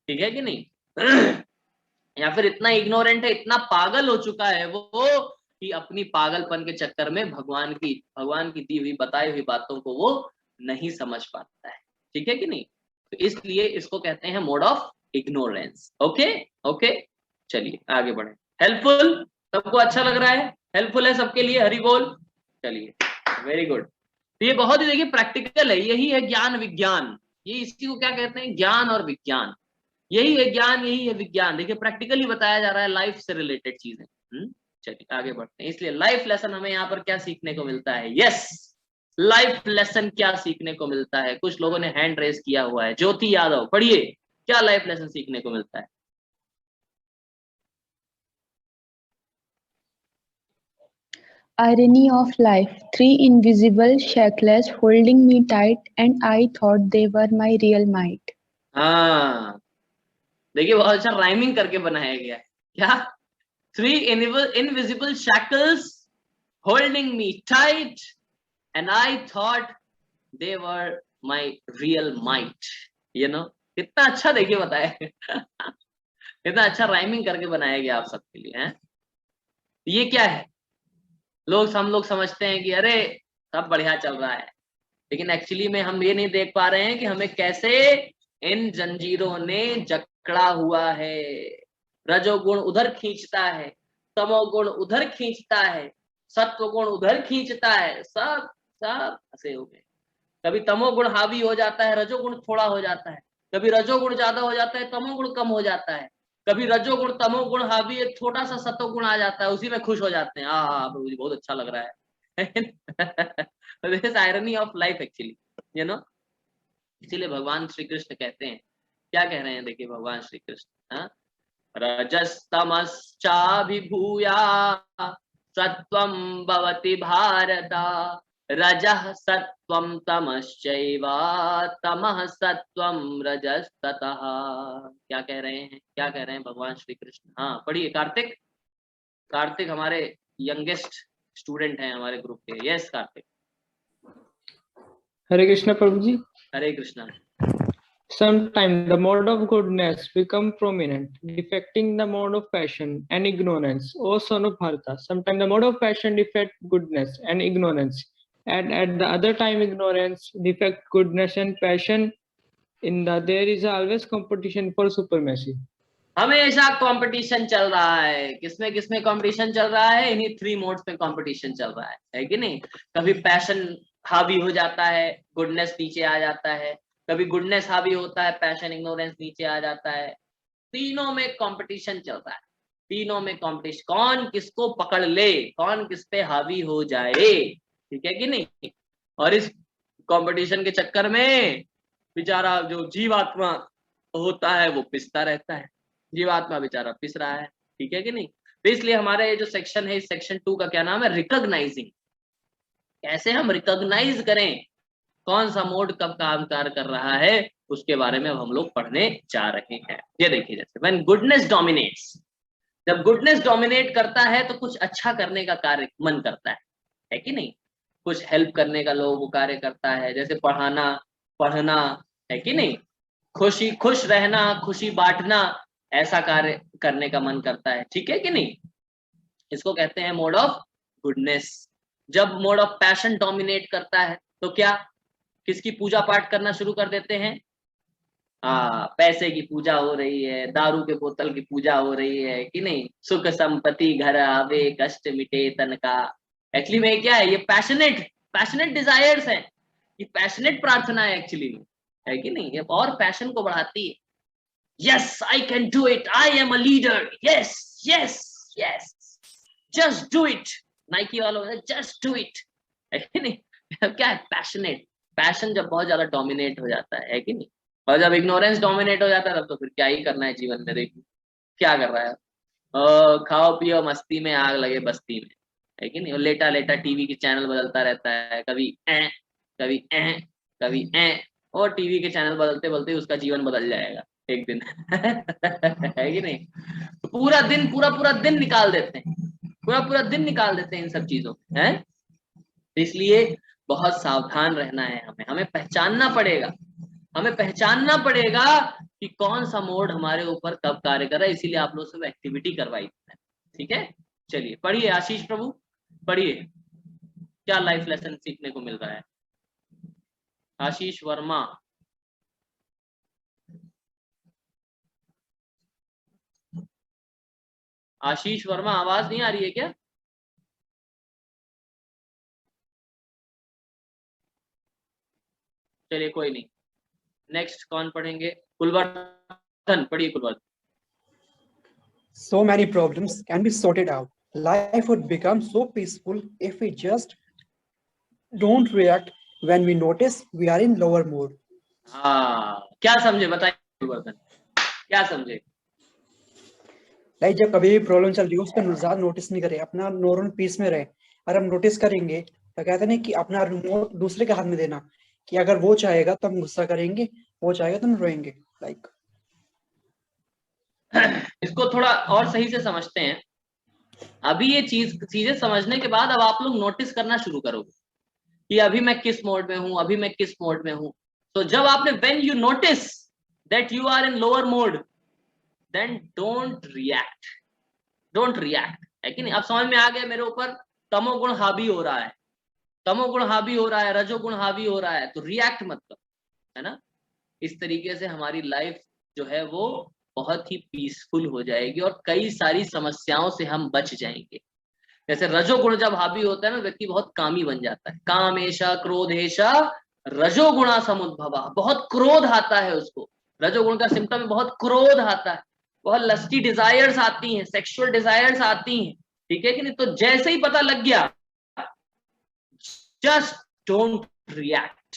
ठीक है कि नहीं। या फिर इतना इग्नोरेंट है, इतना पागल हो चुका है वो कि अपनी पागलपन के चक्कर में भगवान की दी हुई बताई हुई बातों को वो नहीं समझ पाता है, ठीक है कि नहीं। तो इसलिए इसको कहते हैं मोड ऑफ इग्नोरेंस। ओके चलिए आगे बढ़े। हेल्पफुल, सबको अच्छा लग रहा है, हेल्पफुल है सबके लिए, हरि बोल। चलिए वेरी गुड। तो ये बहुत ही देखिए प्रैक्टिकल है, यही है ज्ञान विज्ञान, ये इसी को क्या कहते हैं, ज्ञान और विज्ञान। यही है ज्ञान, यही है विज्ञान। देखिए प्रैक्टिकली बताया जा रहा है, लाइफ से रिलेटेड चीजें। चलिए आगे बढ़ते हैं। इसलिए लाइफ लेसन हमें यहाँ पर क्या सीखने को मिलता है, यस लाइफ लेसन क्या सीखने को मिलता है। कुछ लोगों ने हैंड रेज किया हुआ है। ज्योति यादव पढ़िए, क्या लाइफ लेसन सीखने को मिलता है। Irony of life. 3 invisible shackles holding me tight, and I thought they were my real might. हाँ देखिए बहुत अच्छा राइमिंग करके बनाया गया है। क्या? 3 invisible shackles holding me tight, and I thought they were my real might। कितना अच्छा देखिए बताया कितना अच्छा राइमिंग करके बनाया गया आप सबके लिए है। ये क्या है, हम लोग समझते हैं कि अरे सब बढ़िया चल रहा है, लेकिन एक्चुअली में हम ये नहीं देख पा रहे हैं कि हमें कैसे इन जंजीरों ने जकड़ा हुआ है। रजोगुण उधर खींचता है, तमोगुण उधर खींचता है, सत्वगुण उधर खींचता है, सब फंसे हो गए। कभी तमोगुण हावी हो जाता है, रजोगुण थोड़ा हो जाता है, कभी रजोगुण ज्यादा हो जाता है, तमोगुण कम हो जाता है, कभी रजोगुण तमोगुण हावी है, थोड़ा सा सत्वगुण आ जाता है, उसी में खुश हो जाते हैं, हाँ प्रभु जी बहुत अच्छा लग रहा है। This is irony of life actually, इसीलिए भगवान श्री कृष्ण कहते हैं, क्या कह रहे हैं देखिए भगवान श्री कृष्ण, रजस्तमश्चाभिभूया सत्वं भवति भारत, रजः सत्वं तमश्चैव तमः सत्वं रजस्ततः। क्या कह रहे हैं भगवान श्री कृष्ण। हाँ पढ़िए कार्तिक हमारे यंगेस्ट स्टूडेंट हैं हमारे ग्रुप के। यस कार्तिक। हरे कृष्णा प्रभु जी। Hare Krishna. Sometimes the mode of goodness become prominent, defecting the mode of passion and ignorance. O son of Bharata, sometimes the mode of passion defect goodness and ignorance, and at the other time ignorance defect goodness and passion. There is always competition for supremacy. हमेशा competition चल रहा है। किसमें competition चल रहा है? इन्हीं 3 modes में कंपटीशन चल रहा है कि नहीं। कभी पैशन हावी हो जाता है, गुडनेस नीचे आ जाता है, कभी गुडनेस हावी होता है, पैशन इग्नोरेंस नीचे आ जाता है। तीनों में कंपटीशन चल रहा है, तीनों में कंपटीशन, कौन किसको पकड़ ले, कौन किस पे हावी हो जाए, ठीक है कि नहीं। और इस कंपटीशन के चक्कर में बेचारा जो जीवात्मा होता है वो पिसता रहता है, जीवात्मा बेचारा पिस रहा है, ठीक है कि नहीं। तो इसलिए हमारा ये जो सेक्शन है, इस सेक्शन 2 का क्या नाम है, रिकॉग्नाइजिंग। कैसे हम रिकॉग्नाइज करें कौन सा मोड कब काम कार्य कर रहा है, उसके बारे में हम लोग पढ़ने जा रहे हैं। ये देखिए जैसे व्हेन गुडनेस डोमिनेट्स, जब गुडनेस डोमिनेट करता है तो कुछ अच्छा करने का कार्य मन करता है कि नहीं। कुछ हेल्प करने का लोगों को कार्य करता है, जैसे पढ़ना है कि नहीं, खुश रहना, खुशी बांटना, ऐसा कार्य करने का मन करता है, ठीक है कि नहीं। इसको कहते हैं मोड ऑफ गुडनेस। जब मोड ऑफ पैशन डोमिनेट करता है तो क्या, किसकी पूजा पाठ करना शुरू कर देते हैं? पैसे की पूजा हो रही है, दारू के बोतल की पूजा हो रही है कि नहीं, सुख संपत्ति घर आवे कष्ट मिटे तन का। एक्चुअली में क्या है, ये पैशनेट डिजायर्स है, ये पैशनेट प्रार्थना है एक्चुअली में, है कि नहीं? ये और पैशन को बढ़ाती है। Yes I can do it, I am a leader, yes yes yes, just do it. Nike वालों ने जस्ट डू इट, है कि नहीं? क्या है, पैशनेट। पैशन जब बहुत ज्यादा डोमिनेट हो जाता है कि नहीं, और जब इग्नोरेंस डोमिनेट हो जाता है तब तो फिर क्या ही करना है जीवन में। देखिए क्या कर रहा है, खाओ पियो मस्ती में आग लगे बस्ती में, है कि नहीं? और लेटा लेटा टीवी की चैनल बदलता रहता है, कभी कभी कभी और टीवी के चैनल बदलते बदलते उसका जीवन बदल जाएगा एक दिन। है कि नहीं? तो पूरा दिन निकाल देते हैं, पूरा दिन निकाल देते हैं इन सब चीजों में, है? तो इसलिए बहुत सावधान रहना है, हमें पहचानना पड़ेगा कि कौन सा मोड हमारे ऊपर कब कार्य कर रहा है। इसीलिए आप लोग सब एक्टिविटी करवाई है, ठीक है? चलिए पढ़िए आशीष प्रभु, पढ़िए क्या लाइफ लेसन सीखने को मिल रहा है। आशीष वर्मा, आशीष वर्मा आवाज नहीं आ रही है क्या? चलिए कोई नहीं, नेक्स्ट कौन पढ़ेंगे? कुलवर्धन, पढ़िए कुलवर्धन। So many problems can be sorted out. Life would become so peaceful if we just don't react when we notice we are in lower mood. क्या समझे बताइए कुलवर्धन, क्या समझे? लाइक जब कभी भी प्रॉब्लम चल रही है उसका ज्यादा नोटिस नहीं करें, अपना नॉर्मल पीस में रहे। और हम नोटिस करेंगे तो कहते हैं कि अपना रिमोट दूसरे के हाथ में देना, कि अगर वो चाहेगा तो हम गुस्सा करेंगे, वो चाहेगा तो हम रोएंगे। लाइक इसको थोड़ा और सही से समझते हैं। अभी ये चीजें समझने के बाद अब आप लोग नोटिस करना शुरू करोगे कि अभी मैं किस मोड में हूं, अभी मैं किस मोड में हूं। तो जब आपने when you notice that you are in lower mode, then don't react, है कि नहीं? अब समझ में आ गया मेरे ऊपर तमोगुण हावी हो रहा है, रजोगुण हावी हो रहा है, तो रिएक्ट मत करो, है ना? इस तरीके से हमारी लाइफ जो है वो बहुत ही पीसफुल हो जाएगी और कई सारी समस्याओं से हम बच जाएंगे। जैसे रजोगुण जब हावी होता है ना, व्यक्ति बहुत कामी बन जाता है। कामेशा क्रोधेशा रजोगुणा समुद्भवा, बहुत क्रोध आता है उसको। रजोगुण का सिम्टम बहुत क्रोध आता है, बहुत लस्टी डिजायर्स आती हैं, सेक्सुअल डिजायर्स आती हैं, ठीक है कि नहीं? तो जैसे ही पता लग गया, जस्ट डोंट रिएक्ट,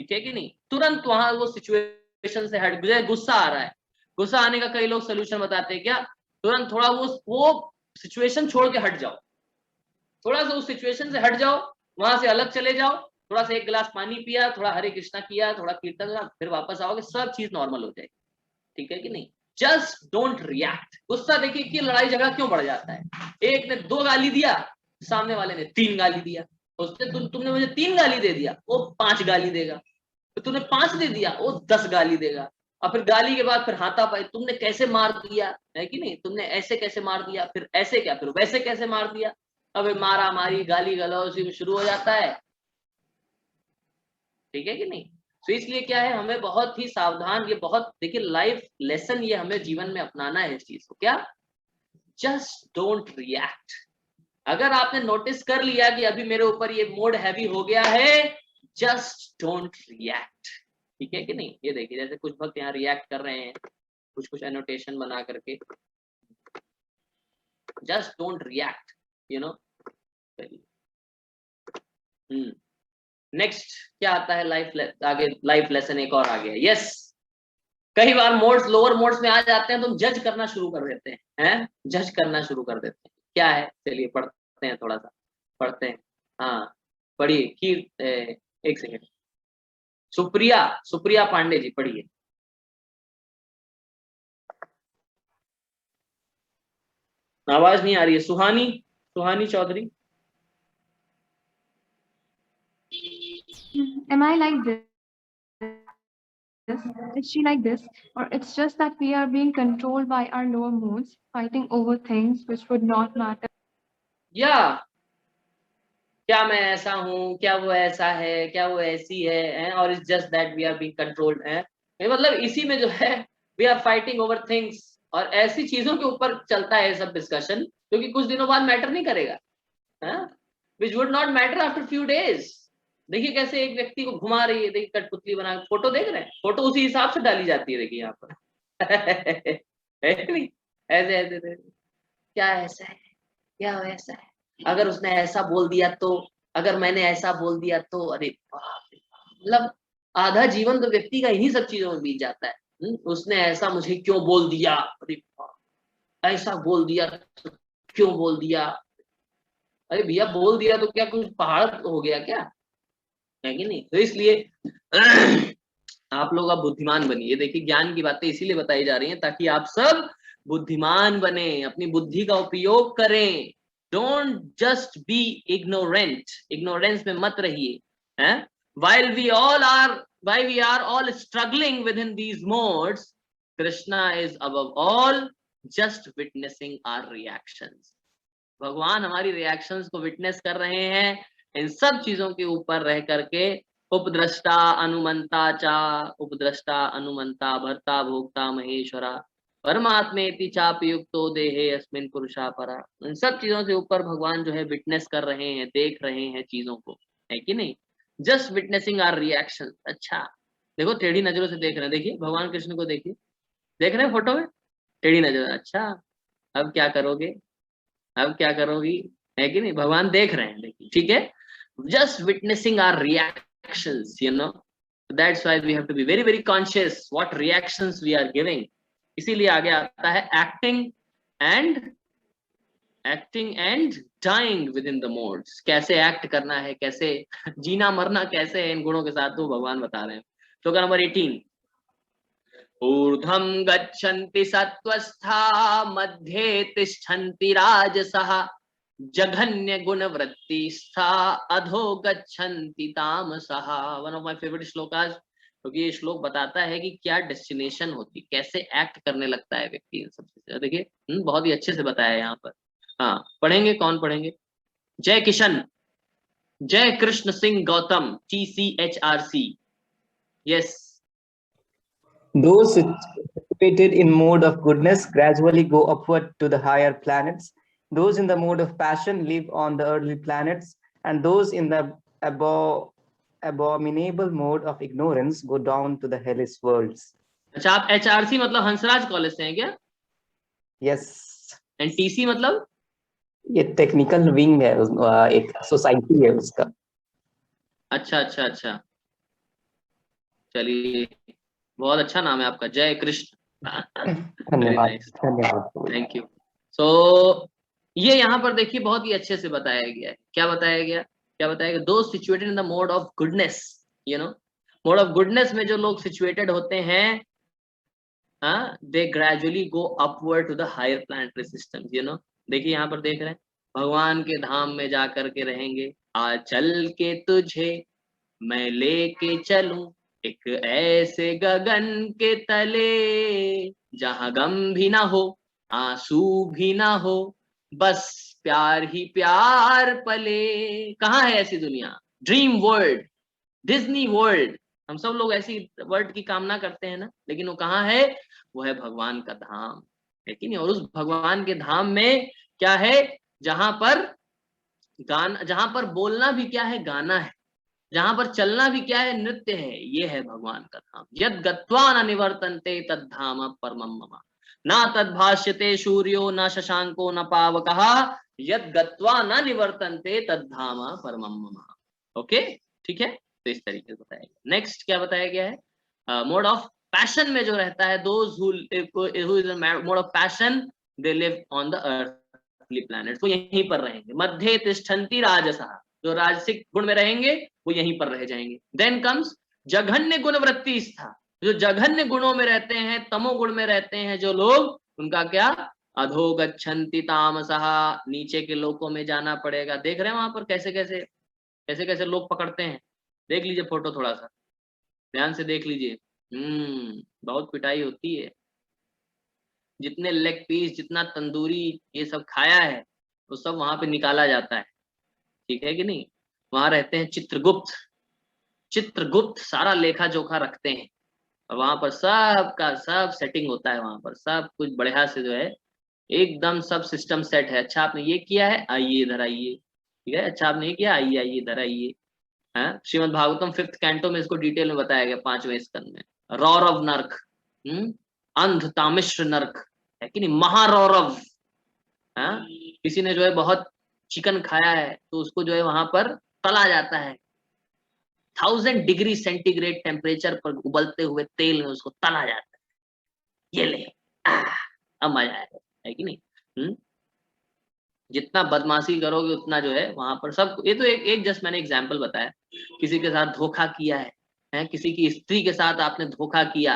ठीक है कि नहीं? तुरंत वहां वो सिचुएशन से हट जाए। गुस्सा आ रहा है, गुस्सा आने का कई लोग सोल्यूशन बताते हैं क्या? तुरंत थोड़ा वो सिचुएशन छोड़ के हट जाओ, थोड़ा सा उस सिचुएशन से हट जाओ, वहां से अलग चले जाओ, थोड़ा सा एक गिलास पानी पिया, थोड़ा हरे कृष्णा किया, थोड़ा कीर्तन करा, फिर वापस आओगे, सब चीज नॉर्मल हो जाएगी, ठीक है कि नहीं? Just don't react. गुस्सा देखिए कि लड़ाई झगड़ा क्यों बढ़ जाता है। एक ने 2 गाली दिया, सामने वाले ने 3 गाली दिया, उसने तुमने मुझे 3 गाली दे दिया, वो 5 गाली देगा, तो तुमने 5 दे दिया, वो 10 गाली देगा, और फिर गाली के बाद फिर हाथापाई, तुमने कैसे मार दिया, है कि नहीं? तुमने ऐसे कैसे मार दिया, फिर ऐसे क्या, फिर वैसे कैसे मार दिया। अब मारा मारी गाली गलौज शुरू हो जाता है, ठीक है कि नहीं? तो इसलिए क्या है, हमें बहुत ही सावधान, ये बहुत देखिए लाइफ लेसन ये हमें जीवन में अपनाना है इस चीज को। क्या? Just don't react. अगर आपने नोटिस कर लिया कि अभी मेरे ऊपर ये मोड हैवी हो गया है, जस्ट डोंट रिएक्ट, ठीक है कि नहीं? ये देखिए जैसे कुछ भक्त यहाँ रिएक्ट कर रहे हैं, कुछ एनोटेशन बना करके, just don't react, you know. Next क्या आता है आगे लाइफ लेसन एक और आ गया। यस, कई बार मोड्स लोअर मोड्स में आ जाते हैं तो हम जज करना शुरू कर देते हैं, जज करना शुरू कर देते हैं। क्या है, चलिए पढ़ते हैं, थोड़ा सा पढ़ते हैं। हाँ पढ़िए कि एक सेकेंड, सुप्रिया पांडे जी पढ़िए। आवाज नहीं आ रही है। सुहानी Chaudhary. Am I like this? Is she like this? Or it's just that we are being controlled by our lower moods, fighting over things which would not matter? या क्या मैं ऐसा हूँ, क्या वो ऐसा है, क्या वो ऐसी है, और it's just that we are being controlled है। मतलब इसी में जो है we are fighting over things, और ऐसी चीजों के ऊपर चलता है सब डिस्कशन, क्योंकि कुछ दिनों बाद मैटर नहीं करेगा, which would not matter after few days. देखिए कैसे एक व्यक्ति को घुमा रही है, देखिए कठपुतली बना, फोटो देख रहे हैं, फोटो उसी हिसाब से डाली जाती है, देखिए यहाँ पर है नहीं? ऐसे ऐसे क्या ऐसा है, क्या वैसा है, अगर उसने ऐसा बोल दिया तो, अगर मैंने ऐसा बोल दिया तो, अरे बाप रे बाप। मतलब आधा जीवन तो व्यक्ति का इन्हीं सब चीजों में बीत जाता है। उसने ऐसा मुझे क्यों बोल दिया, अरे बाप, ऐसा बोल दिया तो क्यों बोल दिया, अरे भैया बोल दिया तो क्या कुछ पहाड़ हो गया क्या, है कि नहीं? तो इसलिए आप लोग अब बुद्धिमान बनिए। देखिए ज्ञान की बातें इसीलिए बताई जा रही हैं ताकि आप सब बुद्धिमान बने, अपनी बुद्धि का उपयोग करें। Don't just be ignorant, ignorance में मत रहिए, हैं? while we are all struggling within these modes, Krishna is above all just witnessing our reactions. भगवान हमारी रिएक्शंस को विटनेस कर रहे हैं, इन सब चीजों के ऊपर रह करके। उपद्रष्टा अनुमंता चा, उपद्रष्टा अनुमंता भर्ता भोक्ता महेश्वरा परमात्मेति चापयुक्तो देहे अस्मिन् पुरुषा परा। इन सब चीजों से ऊपर भगवान जो है विटनेस कर रहे हैं, देख रहे हैं चीजों को, है कि नहीं? Just witnessing our reaction. अच्छा देखो टेढ़ी नजरों से देख रहे हैं, देखिए भगवान कृष्ण को देखिए, देख रहे हैं फोटो में टेढ़ी नजर। अच्छा अब क्या करोगे, अब क्या करोगी, है कि नहीं? भगवान देख रहे हैं, देखिए ठीक है। Just witnessing our reactions, you know, that's why we have to be very very conscious what reactions we are giving. इसीलिए आगे आता है acting and dying within the modes. कैसे एक्ट करना है, कैसे जीना मरना कैसे है इन गुणों के साथ, तो भगवान बता रहे हैं। श्लोक नंबर 18, ऊर्ध्वं गच्छन्ति सत्त्वस्था मध्ये तिष्ठन्ति राजसः जघन्य गुणवृत्तिस्था अधो गच्छन्ति तामसः। One of my favourite shlokas, क्योंकि ये श्लोक बताता है कि क्या डेस्टिनेशन होती, कैसे एक्ट करने लगता है व्यक्ति इन सब चीजें। देखिए बहुत ही अच्छे से बताया है यहाँ पर। हाँ पढ़ेंगे, कौन पढ़ेंगे? जय किशन, जय Krishna Singh Gautam, TCHRC। Yes. Those situated in mode of goodness gradually go upward to the higher planets. Those in the mode of passion live on the earthly planets, and those in the abominable mode of ignorance go down to the hellish worlds. अच्छा आप HRC मतलब Hansraj college से हैं क्या? Yes. And TC मतलब? ये technical wing है, एक सोसाइटी है उसका। अच्छा अच्छा अच्छा, चलिए बहुत अच्छा नाम है आपका, जय कृष्ण। धन्यवाद धन्यवाद, थैंक यू। सो ये यहाँ पर देखिए बहुत ही अच्छे से बताया गया है। क्या बताया गया, क्या बताया गया? Those situated in the mode of goodness, you know, mode of goodness में जो लोग सिचुएटेड होते हैं, they gradually go upward to the higher planetary systems, you know. देखिए यहाँ पर देख रहे हैं, भगवान के धाम में जा करके रहेंगे। आ चल के तुझे मैं लेके चलूं एक ऐसे गगन के तले, जहां गम भी ना हो आंसू भी ना हो, बस प्यार ही प्यार पले। कहाँ है ऐसी दुनिया? Dream world, Disney world. हम सब लोग ऐसी वर्ल्ड की कामना करते हैं ना, लेकिन वो कहाँ है? वो है भगवान का धाम, है कि नहीं? और उस भगवान के धाम में क्या है? जहां पर गाना, जहां पर बोलना भी क्या है? गाना है। जहां पर चलना भी क्या है? नृत्य है। ये है भगवान का धाम। यद गत्वा न निवर्तन्ते तद्धाम परमं मम, ना तद्भाष्यते सूर्यो न शशांको न पावकः, यद गत्वा न निवर्तन्ते तद्धाम परमं मम। ओके ठीक है, तो इस तरीके से बताया गया। नेक्स्ट क्या बताया गया है? मोड ऑफ पैशन में जो रहता है, those who is in mode of passion they live on the earthly planets, वो यहीं पर रहेंगे। मध्ये तिष्ठन्ति राजसः, जो राजसिक गुण में रहेंगे वो यहीं पर रह जाएंगे। देन कम्स जघन्य गुण वृत्ति स्था, जो जघन्य गुणों में रहते हैं, तमो गुण में रहते हैं जो लोग, उनका क्या? अधो गच्छन्ति तामसः, नीचे के लोकों में जाना पड़ेगा। देख रहे हैं वहां पर कैसे कैसे कैसे कैसे लोग पकड़ते हैं। देख लीजिए फोटो, थोड़ा सा ध्यान से देख लीजिए। बहुत पिटाई होती है। जितने लेग पीस, जितना तंदूरी ये सब खाया है, वो सब वहां पे निकाला जाता है, ठीक है कि नहीं। वहां रहते हैं चित्रगुप्त, चित्रगुप्त सारा लेखा जोखा रखते हैं, और वहां पर सब का सब सेटिंग होता है, वहां पर सब कुछ बढ़िया से जो है एकदम सब सिस्टम सेट है। अच्छा आपने ये किया है, आइए इधर आइए, ठीक है। अच्छा आपने ये किया, आइए आइए इधर आइए। श्रीमद् भागवतम 5th कैंटो में इसको डिटेल में बताया गया, 5वें स्कंद में। रौरव नर्क, अंध तामिश्र नर्क, है कि नहीं, महारौरव। किसी ने जो है बहुत चिकन खाया है तो उसको जो है वहां पर तला जाता है, 1000 डिग्री सेंटीग्रेड टेम्परेचर पर उबलते हुए तेल में उसको तला जाता है। ये ले अब मजा आएगा, है कि नहीं। जितना बदमाशी करोगे उतना जो है वहां पर सब, ये तो एक जस्ट मैंने एग्जांपल बताया। किसी के साथ धोखा किया है, किसी की स्त्री के साथ आपने धोखा किया,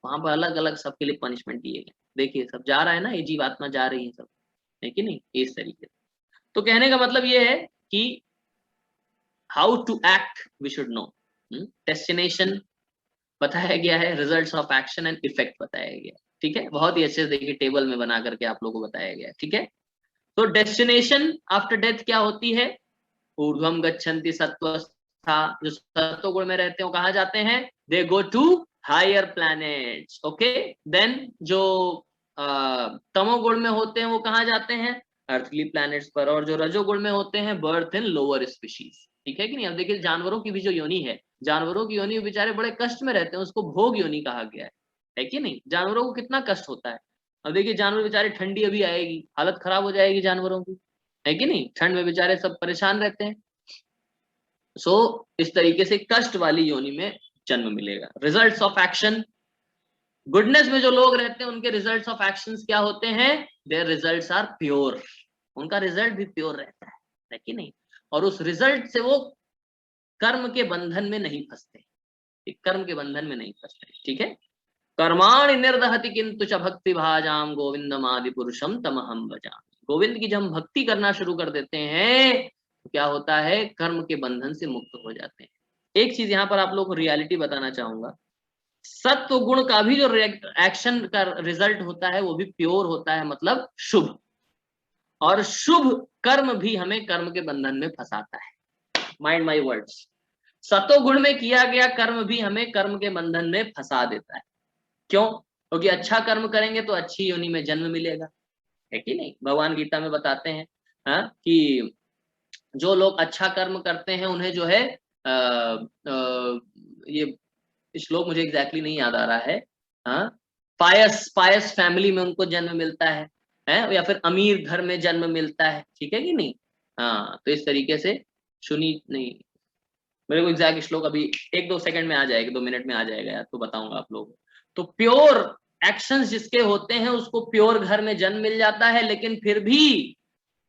वहां पर अलग अलग सबके लिए पनिशमेंट दिए गए। देखिए सब जा रहा है ना, ये जीवात्मा जा रही है सब, है कि नहीं, इस तरीके से। तो कहने का मतलब ये है कि how to act we should know. Destination बताया गया है, results of action and effect बताया गया, ठीक है। बहुत ही अच्छे से देखिए टेबल में बना करके आप लोगों को बताया गया, ठीक है। तो डेस्टिनेशन आफ्टर डेथ क्या होती है, ऊर्ध्वम गच्छन्ति सत्वस्था, जो सत्वगुण में रहते हैं वो कहाँ जाते हैं, they go to higher planets, okay. Then जो तमोगुण में होते हैं वो कहाँ जाते हैं, अर्थली प्लैनेट्स पर, और जो रजोगुण में होते हैं बर्थ इन लोअर स्पीशीज, ठीक है कि नहीं। अब देखिए जानवरों की भी जो योनि है, जानवरों की योनि बेचारे बड़े कष्ट में रहते हैं, उसको भोग योनि कहा गया है कि नहीं। जानवरों को कितना कष्ट होता है। अब देखिए जानवर बेचारे, ठंडी अभी आएगी, हालत खराब हो जाएगी जानवरों की, है कि नहीं, ठंड में बेचारे सब परेशान रहते हैं। सो इस तरीके से कष्ट वाली योनि में जन्म मिलेगा। रिजल्ट्स ऑफ एक्शन, गुडनेस में जो लोग रहते हैं उनके रिजल्ट्स ऑफ एक्शंस क्या होते हैं, देयर रिजल्ट्स आर प्योर, उनका रिजल्ट भी प्योर रहता है कि नहीं। और उस रिजल्ट से वो कर्म के बंधन में नहीं फंसते, कर्म के बंधन में नहीं फंसते, ठीक है। कर्माणि निर्दहति किंतु च भक्ति भाजाम गोविंदम आदि पुरुषम तमहम भजामि। गोविंद की जब हम भक्ति करना शुरू कर देते हैं तो क्या होता है, कर्म के बंधन से मुक्त हो जाते हैं। एक चीज यहाँ पर आप लोगों को रियलिटी बताना चाहूंगा, सत्व गुण का भी जो एक्शन का रिजल्ट होता है वो भी प्योर होता है, मतलब शुभ, और शुभ कर्म भी हमें कर्म के बंधन में फंसाता है। माइंड माई वर्ड्स, सतो गुण में किया गया कर्म भी हमें कर्म के बंधन में फंसा देता है। क्यों, क्योंकि अच्छा कर्म करेंगे तो अच्छी योनि में जन्म मिलेगा, है कि नहीं। भगवान गीता में बताते हैं कि जो लोग अच्छा कर्म करते हैं उन्हें जो है ये श्लोक मुझे एग्जैक्टली नहीं याद आ रहा है, पायस फैमिली में उनको जन्म मिलता है, या फिर अमीर घर में जन्म मिलता है, ठीक है कि नहीं। तो इस तरीके से सुनी नहीं, मेरे को एग्जैक्ट श्लोक अभी 1-2 सेकंड में आ जाएगा, 2 मिनट में आ जाएगा यार, तो बताऊंगा आप लोगों को। तो प्योर एक्शंस जिसके होते हैं उसको प्योर घर में जन्म मिल जाता है, लेकिन फिर भी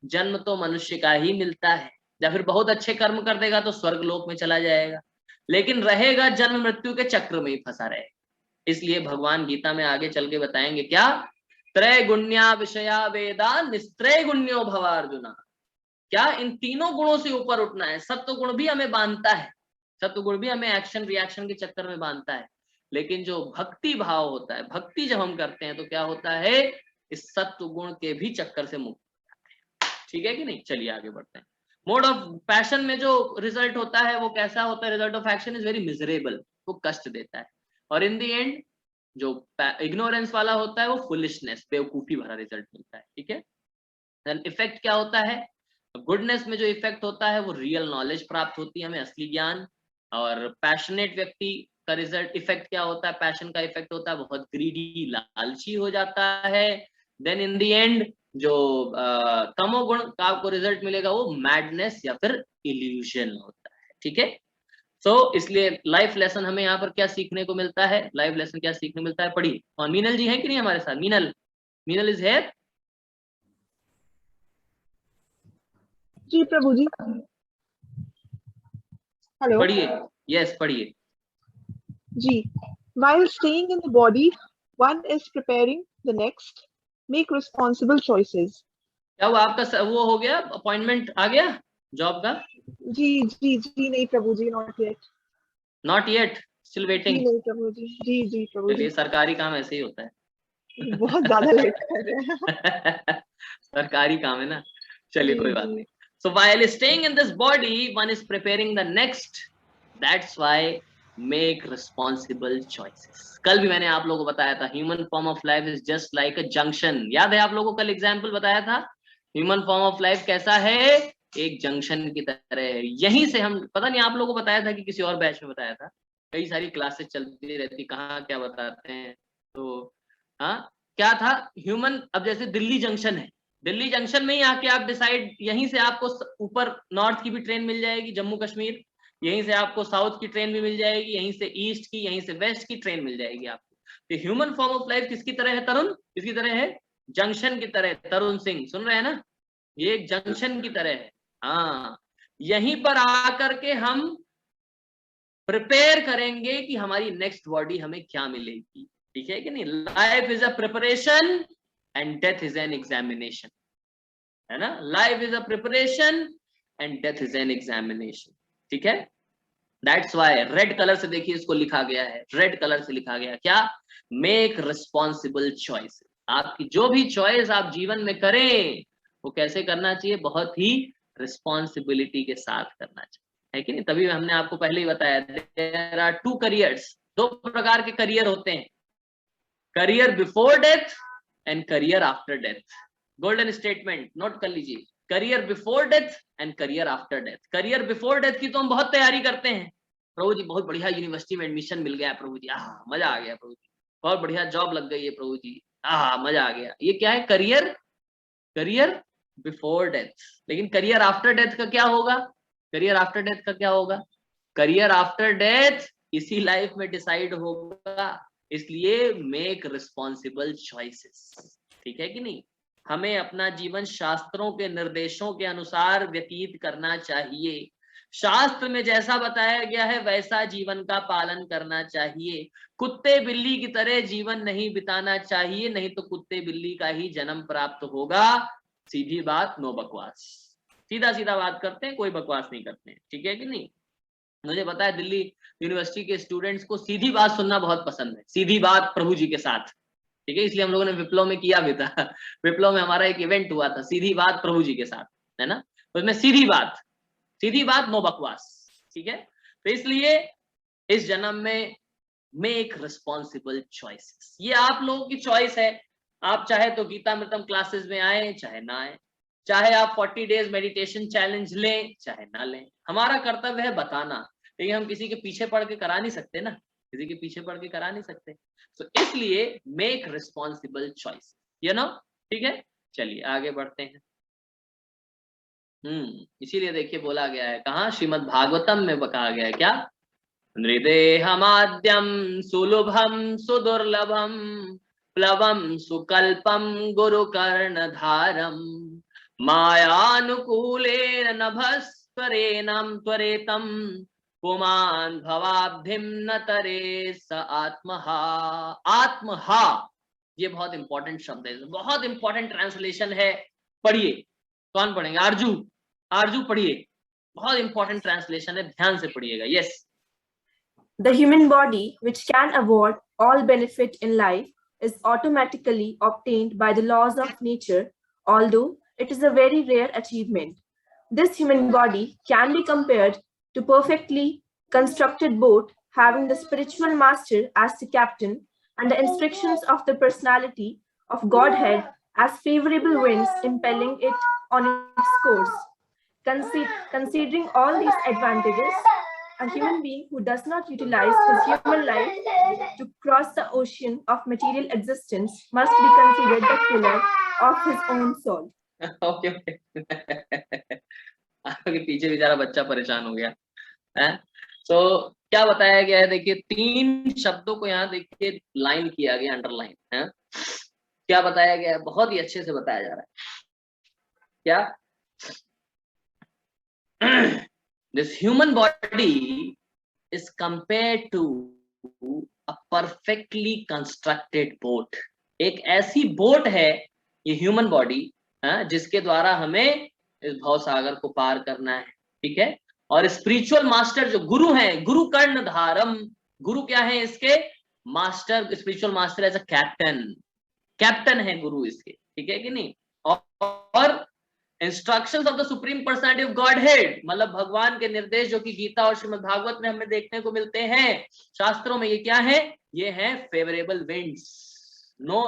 जन्म तो मनुष्य का ही मिलता है। या फिर बहुत अच्छे कर्म कर देगा तो स्वर्ग लोक में चला जाएगा, लेकिन रहेगा जन्म मृत्यु के चक्र में ही फंसा रहेगा। इसलिए भगवान गीता में आगे चल के बताएंगे क्या, त्रय गुण्या विषया वेदा निस्त्रय गुण्यो भवार्जुना। क्या इन तीनों गुणों से ऊपर उठना है। सत्व गुण भी हमें बांधता है, सत्व गुण भी हमें एक्शन रिएक्शन के चक्कर में बांधता है, लेकिन जो भक्ति भाव होता है, भक्ति जब हम करते हैं तो क्या होता है, इस सत्व गुण के भी चक्कर से मुक्त हो जाते हैं, ठीक है कि नहीं। चलिए आगे बढ़ते हैं। मोड ऑफ पैशन में जो रिजल्ट होता है वो कैसा होता है, result of action is very miserable, वो कष्ट देता है। और इन द एंड जो इग्नोरेंस वाला होता है वो फुलिशनेस, बेवकूफी भरा रिजल्ट मिलता है, ठीक है। देन इफेक्ट क्या होता है, गुडनेस में जो इफेक्ट होता है वो रियल नॉलेज प्राप्त होती है हमें, असली ज्ञान। और पैशनेट व्यक्ति का रिजल्ट इफेक्ट क्या होता है, पैशन का इफेक्ट होता है बहुत ग्रीडी, लालची हो जाता है। देन इन द एंड जो तमोगुण का आपको रिजल्ट मिलेगा वो मैडनेस या फिर इल्यूजन होता है, ठीक है। सो इसलिए लाइफ लेसन हमें यहाँ पर क्या सीखने को मिलता है, लाइफ लेसन क्या सीखने मिलता है, पढ़िए। और मीनल जी है कि नहीं हमारे साथ, मीनल, मीनल इज हियर। जी प्रभु जी, हेलो। पढ़िए, यस पढ़िए जी, while staying in the body, one is preparing the next, make responsible choices. क्या वो आपका वो हो गया, अपॉइंटमेंट आ गया जॉब का? जी जी जी नहीं प्रभु जी, not yet. Not yet, still waiting. जी नहीं प्रभु जी, जी जी प्रभु जी। सरकारी काम ऐसे ही होता है बहुत ज्यादा लेट कर रहे हैं। सरकारी काम है ना। चलिए कोई बात नहीं. So while staying in this body, one is preparing the next. That's why make responsible choices. कल भी मैंने आप लोगों को बताया था, human form of life is just like a junction. याद है आप लोगों को कल एग्जाम्पल बताया था, human form of life कैसा है, एक जंक्शन की तरह है. यहीं से हम, पता नहीं आप लोगों को बताया था कि किसी और बैच में बताया था, कई सारी क्लासेस चलती रहती, कहाँ क्या बताते हैं. तो हाँ क्या था, ह्यूमन, अब जैसे दिल्ली जंक्शन है, दिल्ली जंक्शन में ही आके आप डिसाइड, यहीं से आपको ऊपर नॉर्थ की भी ट्रेन मिल जाएगी, जम्मू कश्मीर, यहीं से आपको साउथ की ट्रेन भी मिल जाएगी, यहीं से ईस्ट की, यहीं से वेस्ट की ट्रेन मिल जाएगी आपको. तो ह्यूमन फॉर्म ऑफ लाइफ किसकी तरह है तरुण, किसकी तरह है, जंक्शन की तरह. तरुण सिंह सुन रहे हैं ना, ये एक जंक्शन की तरह है. हाँ, यहीं पर आकर के हम प्रिपेयर करेंगे कि हमारी नेक्स्ट बॉडी हमें क्या मिलेगी. ठीक है कि नहीं. Life is a preparation and death is an examination, है ना. Life is a preparation and death is an examination. ठीक है. दैट्स वाई रेड कलर से देखिए इसको लिखा गया है, रेड कलर से लिखा गया क्या, मेक रिस्पॉन्सिबल चॉइस. आपकी जो भी चॉइस आप जीवन में करें वो कैसे करना चाहिए, बहुत ही रिस्पॉन्सिबिलिटी के साथ करना चाहिए, है कि नहीं. तभी हमने आपको पहले ही बताया, देयर आर 2 करियर्स, 2 प्रकार के करियर होते हैं, career before death and career after death. Golden statement note कर लीजिए, career before death and career after death. Career before death की तो हम बहुत तैयारी करते हैं, प्रभु जी बहुत बढ़िया यूनिवर्सिटी में एडमिशन मिल गया प्रभु जी, आह मजा आ गया प्रभु जी, बहुत बढ़िया जॉब लग गई है प्रभु जी, आह मजा आ गया. ये क्या है, करियर, करियर बिफोर डेथ. लेकिन करियर आफ्टर डेथ का क्या होगा, करियर आफ्टर डेथ का क्या होगा, करियर आफ्टर डेथ इसी लाइफ में डिसाइड होगा. इसलिए मेक रिस्पॉन्सिबल चॉइसेस. ठीक है कि नहीं. हमें अपना जीवन शास्त्रों के निर्देशों के अनुसार व्यतीत करना चाहिए. शास्त्र में जैसा बताया गया है वैसा जीवन का पालन करना चाहिए. कुत्ते बिल्ली की तरह जीवन नहीं बिताना चाहिए, नहीं तो कुत्ते बिल्ली का ही जन्म प्राप्त होगा. सीधी बात, नो बकवास, सीधा सीधा बात करते हैं, कोई बकवास नहीं करते हैं. ठीक है कि नहीं. मुझे पता है दिल्ली यूनिवर्सिटी के स्टूडेंट्स को सीधी बात सुनना बहुत पसंद है, सीधी बात प्रभु जी के साथ. ठीक है, इसलिए हम लोगों ने विप्लव में किया भी था. विप्लव में हमारा एक इवेंट हुआ था, सीधी बात प्रभु जी के साथ, है ना. तो उसमें सीधी बात नो बकवास. ठीक है. तो इसलिए इस जन्म में मेक रिस्पॉन्सिबल चॉइसेस, ये आप लोगों की चॉइस है. आप चाहे तो गीतामृतम क्लासेस में आए, चाहे ना आए, चाहे आप 40 डेज मेडिटेशन चैलेंज लें, चाहे ना लें. हमारा कर्तव्य है बताना, लेकिन हम किसी के पीछे पड़ के करा नहीं सकते ना, किसी के पीछे पड़ के करा नहीं सकते. तो इसलिए make responsible choice, you know. ठीक है, चलिए आगे बढ़ते हैं. इसीलिए देखिए बोला गया है, कहाँ, श्रीमद् भागवतम में कहा गया है क्या, नृदेहमाद्यम सुलभम सुदुर्लभम प्लवम सुकल्पम गुरु कर्णधारम मायानुकूलेन नभस्वरेणं त्वरेतम पुमान भवाब्धिम न तरे स आत्महा. आत्महा ये बहुत इंपॉर्टेंट शब्द है, बहुत इंपॉर्टेंट ट्रांसलेशन है. पढ़िए, कौन पढ़ेंगे, आरजू पढ़िए, बहुत इंपॉर्टेंट ट्रांसलेशन है, ध्यान से पढ़िएगा. Yes. The human body, which can award all benefit in life, is automatically obtained by the laws of nature, although it is a very rare achievement. This human body can be compared to perfectly constructed boat having the spiritual master as the captain and the instructions of the personality of Godhead as favorable winds impelling it on its course. Considering all these advantages, a human being who does not utilize his human life to cross the ocean of material existence must be considered the killer of his own soul. Okay आपके पीछे बेचारा बच्चा परेशान हो गया है. तो क्या बताया गया है, देखिए 3 शब्दों को यहाँ देखिए लाइन किया गया, अंडरलाइन है. क्या बताया गया है, बहुत ही अच्छे से बताया जा रहा है. क्या, this human body is compared to a perfectly constructed boat. एक ऐसी बोट है ये ह्यूमन बॉडी, जिसके द्वारा हमें इस भव सागर को पार करना है. ठीक है. और स्पिरिचुअल मास्टर जो गुरु हैं, गुरु कर्णधारम, गुरु क्या है इसके, master, spiritual master as a captain, captain है गुरु इसके. ठीक है कि नहीं. और instructions of the supreme personality of godhead, मतलब भगवान के निर्देश जो कि गीता और श्रीमद् भागवत में हमें देखने को मिलते हैं शास्त्रों में, ये क्या है? ये है फेवरेबल विंड्स। नो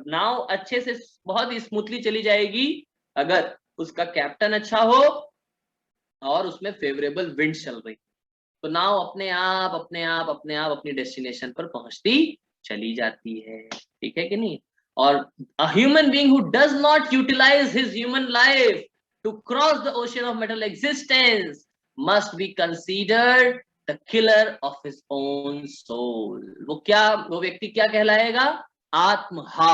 नाउ अच्छे से बहुत ही स्मूथली चली जाएगी अगर उसका कैप्टन अच्छा हो और उसमें फेवरेबल विंड चल रही, तो नाव अपने आप अपनी डेस्टिनेशन पर पहुंचती चली जाती है। ठीक है कि नहीं? और a human being who does not utilize his human life to cross the ocean of material existence must be considered the killer of his own soul। वो व्यक्ति क्या कहलाएगा? आत्महा,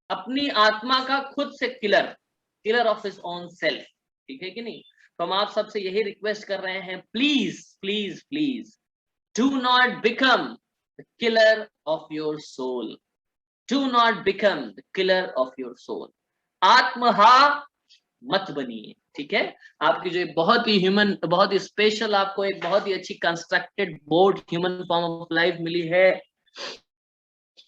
अपनी आत्मा का खुद से killer of his own self. ठीक है कि नहीं? तो हम आप सबसे यही रिक्वेस्ट कर रहे हैं, please please please do not become the killer of your soul, do not become the killer of your soul. आत्महा मत बनिए। ठीक है? आपकी जो बहुत ही ह्यूमन, बहुत ही स्पेशल, आपको एक बहुत ही अच्छी constructed boat human form of life मिली है,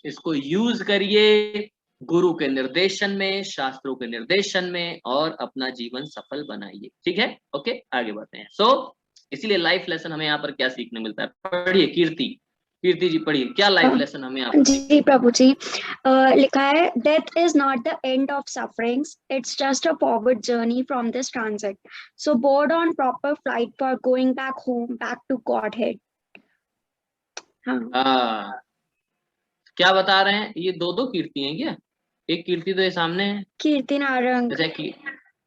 इसको यूज करिए गुरु के निर्देशन में, शास्त्रों के निर्देशन में, और अपना जीवन सफल बनाइए। ठीक है? ओके, आगे बढ़ते हैं। इसीलिए लाइफ लेसन हमें यहाँ पर क्या सीखने मिलता है? पढ़िए कीर्ति जी, पढ़िए क्या लाइफ लेसन हमें यहाँ पर? जी प्रभु जी, लिखा है, death is not the end of sufferings, it's just a forward journey from this transit, so board on proper flight for going back home, back to godhead. हाँ, क्या बता रहे हैं? ये दो कीर्ति हैं क्या? एक कीर्ति तो ये सामने है, कीर्ति नारंग।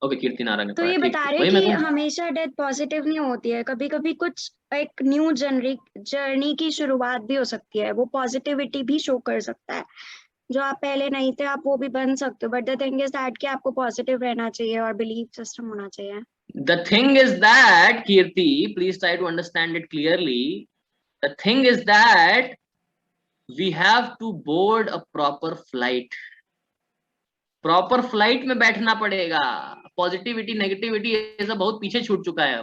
ओके, कीर्ति नारंग। तो ये बता रहे हैं कि हमेशा डेथ पॉजिटिव नहीं होती है, कभी कभी कुछ एक न्यू जर्नी की शुरुआत भी हो सकती है, वो पॉजिटिविटी भी शो कर सकता है। जो आप पहले नहीं थे आप वो भी बन सकते हो, but the thing is that कि आपको पॉजिटिव रहना चाहिए और बिलीफ सिस्टम होना चाहिए। The thing is that, Kirti please try to understand it clearly, the thing is that we have to board a proper flight. Proper flight में बैठना पड़ेगा। पॉजिटिविटी नेगेटिविटी ये सब बहुत पीछे छूट चुका है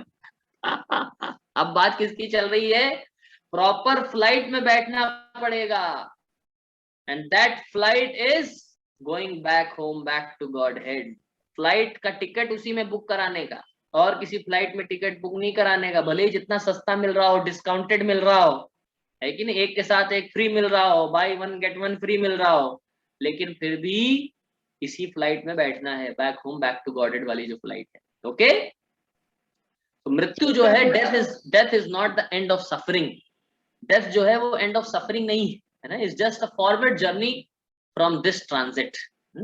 अब बात किसकी चल रही है? प्रॉपर फ्लाइट में बैठना पड़ेगा, and that flight is going back home, back to godhead. Flight का टिकट उसी में बुक कराने का, और किसी फ्लाइट में टिकट बुक नहीं कराने का, भले ही जितना सस्ता मिल रहा हो, डिस्काउंटेड मिल रहा हो, है कि नहीं, एक के साथ एक फ्री मिल रहा हो, buy one get one free मिल रहा हो, लेकिन फिर भी इसी फ्लाइट में बैठना है, back home back to godhead वाली जो फ्लाइट है। ओके, तो मृत्यु जो है, death is not the end of suffering. Death जो है वो एंड ऑफ सफरिंग नहीं है ना, is just a forward journey from this transit.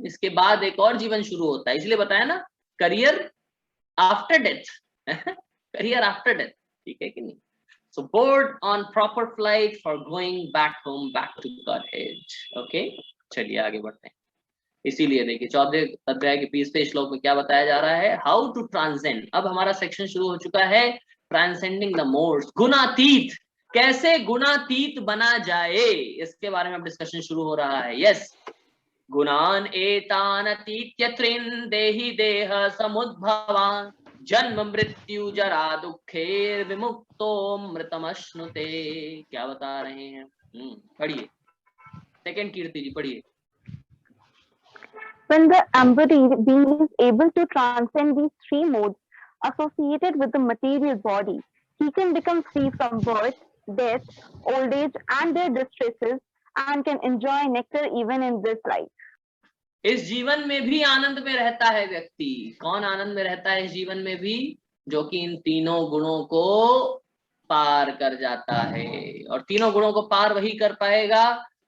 इसके बाद एक और जीवन शुरू होता है, इसलिए बताया ना, career after death career after death. ठीक है कि नहीं? So board on proper flight for going back home, back to Godhead. Okay, चलिए आगे बढ़ते हैं। इसीलिए देखिए 14 अध्याय के 20वें श्लोक में क्या बताया जा रहा है? How to transcend. अब हमारा सेक्शन शुरू हो चुका है, ट्रांसेंडिंग द मोड्स, गुणातीत। कैसे गुणातीत बना जाए, इसके बारे में अब डिस्कशन शुरू हो रहा है। यस, गुणान एतान अतीत्य त्रिन देहि देह समुद्भवान, जन्म मृत्यु जरा दुखेर विमुक्तो मृतमश्नुते। क्या बता रहे हैं? पढ़िए, सेकंड कीर्ति जी पढ़िए। When the embodied being is able to transcend these three modes associated with the material body, he can become free from birth, death, old age, and their distresses, and can enjoy nectar even in this life. इस जीवन में भी आनंद में रहता है व्यक्ति। कौन आनंद में रहता है इस जीवन में भी? जो कि इन तीनों गुणों को पार कर जाता है। और तीनों गुणों को पार वही कर पाएगा,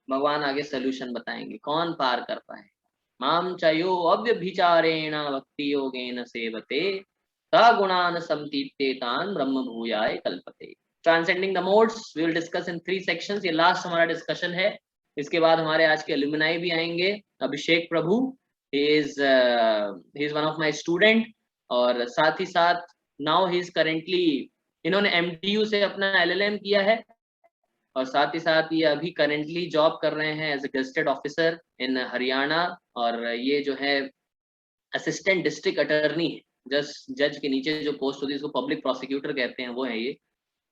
भगवान आगे सोल्यूशन बताएंगे कौन पार कर पाए। माम चयो अव्यभिचारेण भक्ति योगेन सेवते सगुणान समतीत्येतान ब्रह्म भूयाय कल्पते। Transcending the modes we will discuss in 3 sections. ये लास्ट हमारा डिस्कशन है। इसके बाद हमारे आज के एल्यूमिनाई भी आएंगे। अभिषेक प्रभु ही is one of my student, और साथ ही साथ नाउ ही इज करेंटली, इन्होंने MDU से अपना LLM किया है, और साथ ही साथ ये अभी करेंटली जॉब कर रहे हैं as a gazetted officer in Haryana. और ये जो है असिस्टेंट डिस्ट्रिक्ट अटर्नी है, जज के नीचे जो पोस्ट होती है इसको पब्लिक प्रोसिक्यूटर कहते हैं, वो है ये।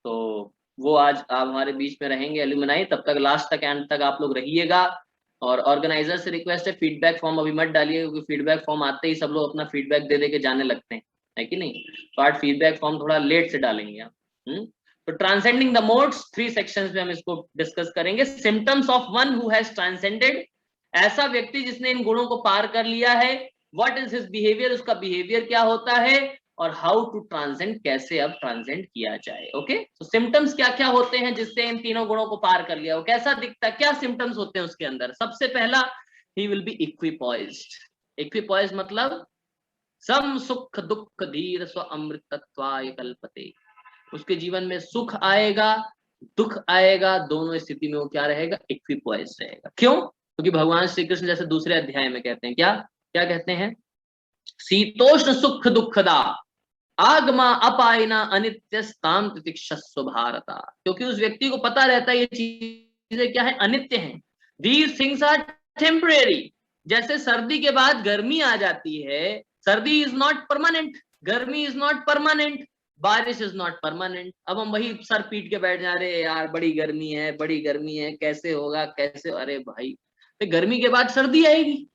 तो वो आज आप हमारे बीच में रहेंगे एल्यूमिनाई। तब तक लास्ट तक एंड तक आप लोग रहिएगा, और ऑर्गेनाइजर से रिक्वेस्ट है फीडबैक फॉर्म अभी मत डालिए, क्योंकि फीडबैक फॉर्म आते ही सब लोग अपना फीडबैक दे के जाने लगते हैं, है कि नहीं। तो आज फीडबैक फॉर्म थोड़ा लेट से डालेंगे आप। तो ट्रांसेंडिंग द मोड्स 3 सेक्शंस में हम इसको डिस्कस करेंगे। Symptoms of one who has transcended, ऐसा व्यक्ति जिसने इन गुणों को पार कर लिया है। व्हाट इज हिज बिहेवियर, उसका बिहेवियर क्या होता है, और हाउ टू ट्रांसेंड, कैसे अब ट्रांसेंड किया जाए। ओके, तो सिम्टम्स क्या क्या होते हैं जिससे इन तीनों गुणों को पार कर लिया, वो कैसा दिखता है, क्या सिम्टम्स होते हैं उसके अंदर। सबसे पहला, ही विल बी इक्विपॉइज्ड। इक्विपॉइज्ड मतलब सम सुख दुख धीर स्व अमृतत्वाय कल्पते, उसके जीवन में सुख आएगा दुख आएगा, दोनों स्थिति में वो क्या रहेगा, इक्विपॉइज्ड रहेगा। क्यों? क्योंकि भगवान श्री कृष्ण जैसे दूसरे अध्याय में कहते हैं, क्या क्या कहते हैं, शीतोष्ण सुख दुखदा आगमा अपायना अनित्यस्ताम तितिक्षस्व भारता। क्योंकि उस व्यक्ति को पता रहता है ये चीजें क्या है, अनित्य हैं। These things are temporary। जैसे सर्दी के बाद गर्मी आ जाती है, सर्दी इज नॉट परमानेंट, गर्मी इज नॉट परमानेंट, बारिश इज नॉट परमानेंट। अब हम वही सर पीट के बैठ जा रहे हैं, यार बड़ी गर्मी है, बड़ी गर्मी है, कैसे होगा कैसे, अरे भाई तो गर्मी के बाद सर्दी आएगी,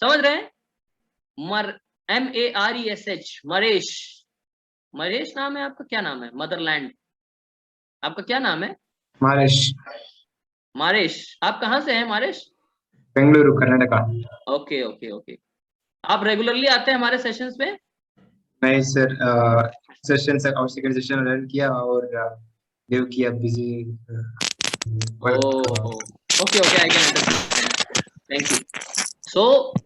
समझ रहे हैं। MARESH, मरेश, मरेश नाम है आपका, क्या नाम है, मदरलैंड, आपका क्या नाम है? मारेश। मारेश, आप कहाँ से हैं Maresh? Bengaluru, Karnataka. Okay okay okay, आप रेगुलरली आते हैं हमारे सेशंस पे? नहीं सर, सेशन से और सेकंड सेशन रन किया और लीव किया, busy. Okay okay, I can understand, thank you. So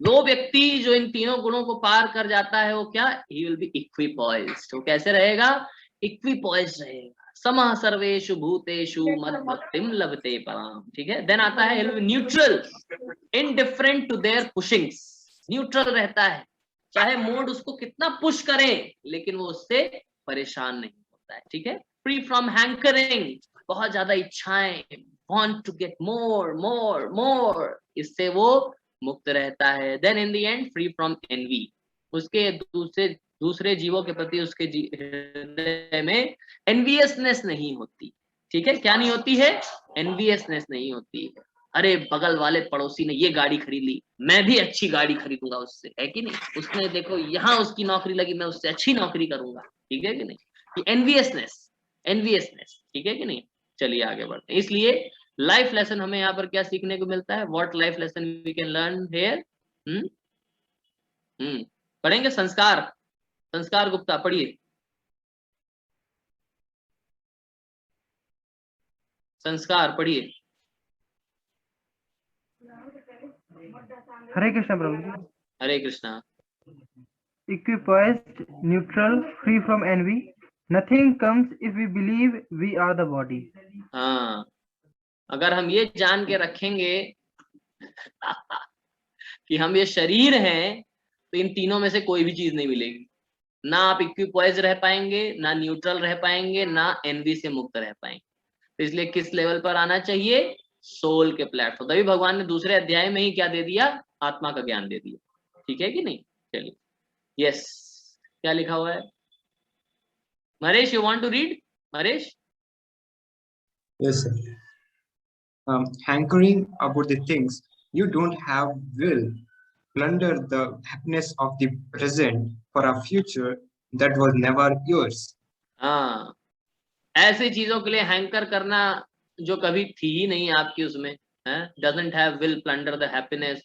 वो व्यक्ति जो इन तीनों गुणों को पार कर जाता है वो क्या, ही विल बी इक्विपॉइज्ड। वो कैसे रहेगा, इक्विपॉइज्ड रहेगा। समः सर्वेषु भूतेषु मद्भक्तिं लभते पराम, ठीक है। देन आता है neutral, indifferent to their pushings, neutral रहता है, चाहे मोड उसको कितना पुश करे लेकिन वो उससे परेशान नहीं होता है, ठीक है। फ्री फ्रॉम हैंकरिंग, बहुत ज्यादा इच्छाएं, want to get more more more, इससे वो मुक्त रहता है। Then in the end free from envy, उसके दूसरे जीवों के प्रति उसके हृदय में एनवियसनेस नहीं होती, ठीक है। क्या नहीं होती है, एनवियसनेस नहीं होती है। अरे बगल वाले पड़ोसी ने ये गाड़ी खरीद ली, मैं भी अच्छी गाड़ी खरीदूंगा उससे, है कि नहीं। उसने देखो यहाँ उसकी नौकरी लगी, मैं उससे अच्छी नौकरी करूंगा, ठीक है कि नहीं। एनवियसनेस, एनवियसनेस, ठीक है कि नहीं। चलिए आगे बढ़ते हैं। इसलिए लाइफ लेसन हमें यहाँ पर क्या सीखने को मिलता है, what life lesson we can learn here. पढ़ेंगे संस्कार, संस्कार गुप्ता पढ़िए, संस्कार पढ़िए। हरे कृष्णा प्रभु जी। Hare Krishna. Equipoised, neutral, free from envy. Nothing comes if we believe we are the body. हाँ, अगर हम ये जान के रखेंगे कि हम ये शरीर हैं, तो इन तीनों में से कोई भी चीज नहीं मिलेगी। ना आप इक्विपॉइज रह पाएंगे, ना न्यूट्रल रह पाएंगे, ना एनवी से मुक्त रह पाएंगे। तो इसलिए किस लेवल पर आना चाहिए, सोल के प्लेटफॉर्म। तभी भगवान ने दूसरे अध्याय में ही क्या दे दिया, आत्मा का ज्ञान दे दिया, ठीक है कि नहीं। चलिए, यस, क्या लिखा हुआ है Maresh, you want to read Maresh? Yes sir. Hankering about the things you don't have will plunder the happiness of the present for a future that was never yours. हाँ, ऐसी चीजों के लिए हैंकर करना जो कभी थी ही नहीं आपकी, उसमें doesn't have will plunder the happiness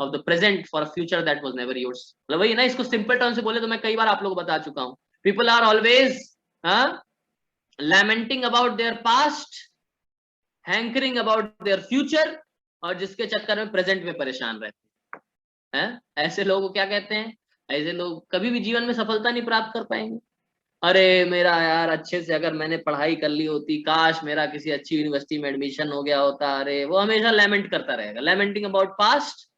of the present for a future that was never yours। मतलब वही ना, इसको सिंपल टर्म से बोले तो मैं कई बार आप लोगों को बता चुका हूँ। People are always lamenting about their past, hankering about their future, और जिसके चक्कर में प्रेजेंट में परेशान रहते हैं। ऐसे लोगों को क्या कहते हैं, ऐसे लोग कभी भी जीवन में सफलता नहीं प्राप्त कर पाएंगे। अरे मेरा यार अच्छे से अगर मैंने पढ़ाई कर ली होती, काश मेरा किसी अच्छी यूनिवर्सिटी में एडमिशन हो गया होता। अरे वो हमेशा लैमेंट करता रहेगा, lamenting about past,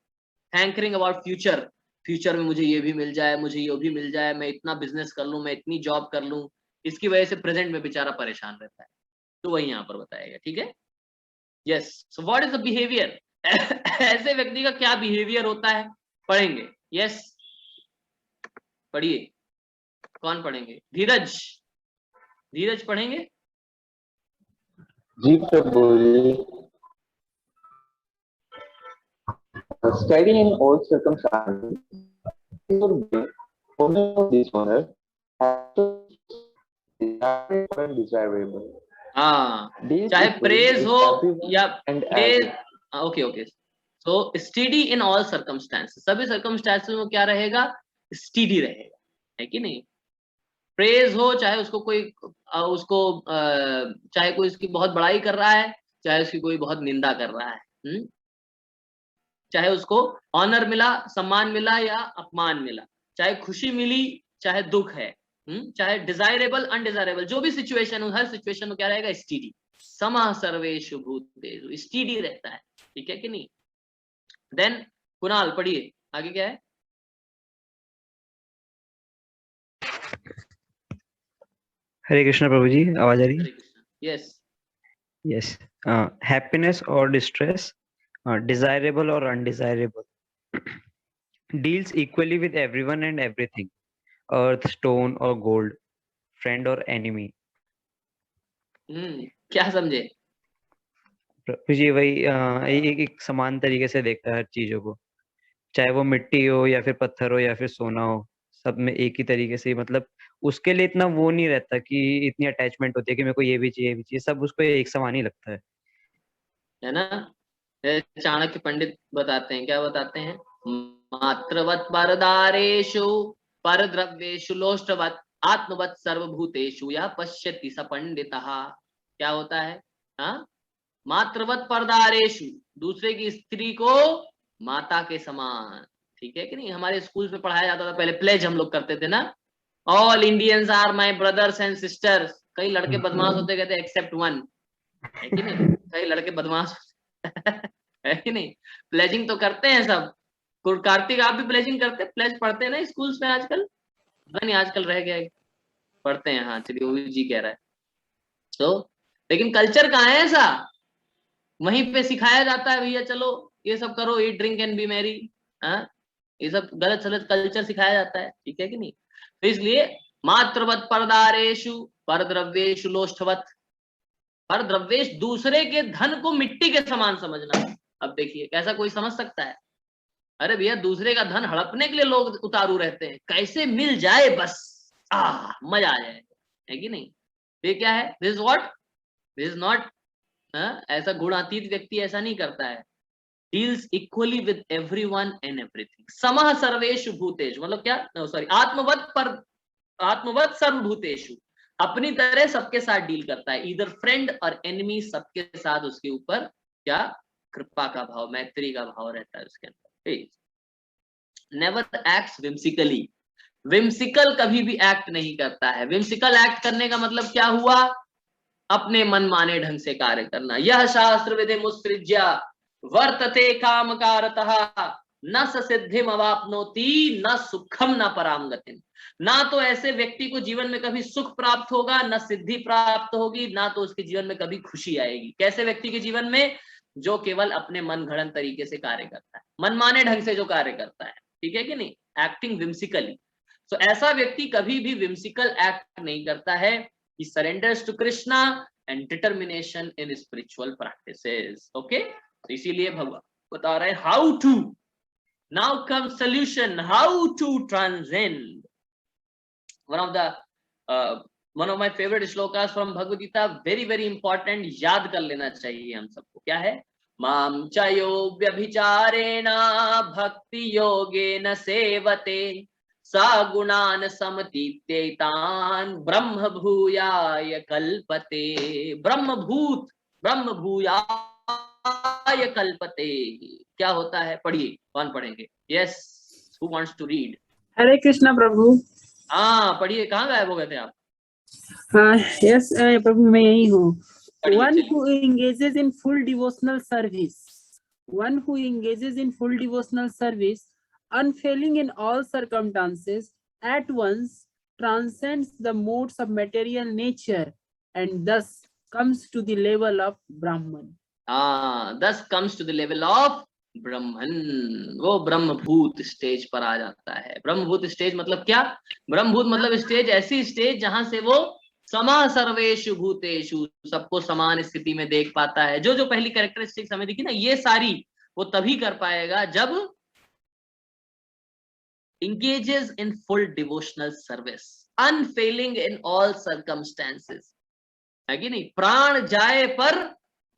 hankering about future, future में मुझे ये भी मिल जाए, मुझे ये भी मिल जाए, मैं इतना बिजनेस कर लूं, मैं इतनी जॉब कर लूं। इसकी वजह से प्रेजेंट में बेचारा परेशान रहता है। तो वही यहाँ पर बताएगा, ठीक है। Yes, so what is the behaviour, ऐसे व्यक्ति का क्या बिहेवियर होता है, पढ़ेंगे। यस, पढ़िए, कौन पढ़ेंगे? धीरज, धीरज पढ़ेंगे? जी प्रभु जी। Steady in all circumstances, owner or dishonor, desirable. हाँ, Deals चाहे equally प्रेज with हो everyone या and praise, everyone. Okay okay, so steady in all circumstances, सभी सर्कमस्टांसेस में क्या रहेगा, स्टेडी रहेगा, है कि नहीं। प्रेज हो, चाहे उसको कोई चाहे कोई उसकी बहुत बड़ाई कर रहा है, चाहे उसकी कोई बहुत निंदा कर रहा है, चाहे उसको ऑनर मिला, सम्मान मिला या अपमान मिला, चाहे खुशी मिली चाहे दुख है, चाहे डिजायरेबल अनडिजायरेबल, जो भी सिचुएशन हो, हर सिचुएशन में क्या रहेगा, स्टीडी। समः सर्वेषु भूतेषु, स्टीडी रहता है, ठीक है कि नहीं। देन कुणाल पढ़िए आगे क्या है। हरे कृष्णा प्रभु जी, आवाज आ रही है? Yes yes. हैप्पीनेस और distress, desirable or undesirable, deals equally with everyone and everything, earth, stone or gold, friend or enemy. क्या समझे? प्रभु जी वही एक समान तरीके से देखता है हर चीजों को, चाहे वो मिट्टी हो या फिर पत्थर हो या फिर सोना हो, सब में एक ही तरीके से, मतलब उसके लिए इतना वो नहीं रहता कि इतनी अटैचमेंट होती है कि मेरे को ये भी चाहिए, ये भी चाहिए, सब उसको एक समान ही लगता है ना। चाणक्य पंडित बताते हैं, क्या बताते हैं, मात्रवत परदारेषु परद्रव्येषु लोष्टवत आत्मवत सर्वभूतेषु या पश्यति स पंडितः। क्या होता है, हाँ, मात्रवत परदारेषु, दूसरे की स्त्री को माता के समान, ठीक है कि नहीं। हमारे स्कूल में पढ़ाया जाता था पहले, प्लेज हम लोग करते थे ना, all Indians are my brothers and sisters. कई लड़के बदमाश होते कहते एक्सेप्ट वन, है कि नहीं, कई लड़के बदमाश है कि नहीं। प्लेजिंग तो करते हैं सब। कार्तिक आप भी प्लेजिंग करते, प्लेज पढ़ते हैं ना स्कूल्स में आजकल, नहीं आजकल रह गया, पढ़ते हैं, हाँ चलिए वो जी कह रहा है। तो लेकिन कल्चर कहाँ है ऐसा, वहीं पे सिखाया जाता है भैया चलो ये सब करो, eat drink and B Mary, ये सब गलत सलत कल्चर सिखाया जाता है, ठीक है कि नहीं। तो इसलिए मात्रवत परदारेषु परद्रव्येषु लोष्टवत, परद्रव्येश दूसरे के धन को मिट्टी के समान समझना। अब देखिए कैसा कोई समझ सकता है, अरे भैया दूसरे का धन हड़पने के लिए लोग उतारू रहते हैं, कैसे मिल जाए बस, मजा आ जाए, है कि नहीं। ये क्या है, this is what, this is not, ऐसा गुणातीत व्यक्ति ऐसा नहीं करता है। Deals equally with everyone and everything. समः सर्वेषु भूतेषु मतलब क्या, सॉरी, आत्मवत सर्वभूतेषु, अपनी तरह सबके साथ डील करता है, इधर फ्रेंड और एनिमी, सबके साथ उसके ऊपर क्या, कृपा का भाव, मैत्री का भाव रहता है उसके अंदर। नेवर एक्ट्स विम्सिकली, विम्सिकल कभी भी एक्ट नहीं करता है। विम्सिकल एक्ट करने का मतलब क्या हुआ, अपने मन माने ढंग से कार्य करना। यह शास्त्र विधि मुत्सृज्य वर्तते कामकारतः न स सिद्धिम अवाप्नोति न सुखम न पराम गतिम। ना तो ऐसे व्यक्ति को जीवन में कभी सुख प्राप्त होगा, न सिद्धि प्राप्त होगी, ना तो उसके जीवन में कभी खुशी आएगी। कैसे व्यक्ति के जीवन में, जो केवल अपने मन घड़न तरीके से कार्य करता है, मनमाने ढंग से जो कार्य करता है, ठीक है कि नहीं, एक्टिंग विम्सिकली। तो ऐसा व्यक्ति कभी भी विम्सिकल एक्ट नहीं करता है। He surrenders to Krishna and determination in spiritual practices. Okay? तो इसीलिए भगवान बता रहे हैं how to. Now comes solution. How to transcend. One of my favorite shlokas from Bhagavad Gita, very very important. याद कर लेना चाहिए हम सबको। क्या है? माम चयो व्यभिचारेण भक्ति योगेन सेवते सा गुणान समतीत्येतान ब्रह्म भूयाय कल्पते। ब्रह्म भूयाय कल्पते क्या होता है, पढ़िए, कौन पढ़ेंगे? Yes, who wants to read? Hare Krishna प्रभु। हाँ पढ़िए, कहाँ गायब हो गए थे आप? हाँ यस प्रभु, मैं यही हूँ। One who engages in full devotional service, one who engages in full devotional service, unfailing in all circumstances, at once transcends the modes of material nature and thus comes to the level of Brahman. thus comes to the level of Brahman. वो ब्रह्मभूत stage पर आ जाता है। ब्रह्मभूत stage मतलब क्या? ब्रह्मभूत मतलब stage, ऐसी stage जहां से वो समः सर्वेषु भूतेषु, सबको समान स्थिति में देख पाता है। जो जो पहली कैरेक्टरिस्टिक्स हमें दिखी ना, ये सारी वो तभी कर पाएगा जब engages in full devotional service, unfailing in all circumstances, है कि नहीं? प्राण जाए पर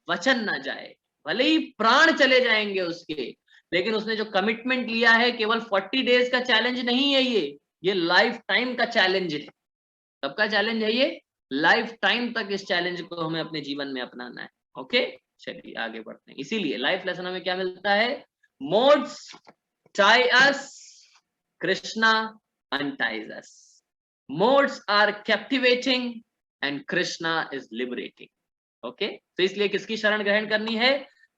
वचन ना जाए, भले ही प्राण चले जाएंगे उसके, लेकिन उसने जो कमिटमेंट लिया है, केवल 40 डेज का चैलेंज नहीं है ये लाइफ टाइम का चैलेंज है। सबका चैलेंज है ये, लाइफ टाइम तक इस चैलेंज को हमें अपने जीवन में अपनाना है। ओके, चलिए आगे बढ़ते हैं। इसीलिए लाइफ लेसन हमें क्या मिलता है? Modes tie us, Krishna unties us. Modes are captivating and Krishna is liberating. Okay, तो इसलिए किसकी शरण ग्रहण करनी है?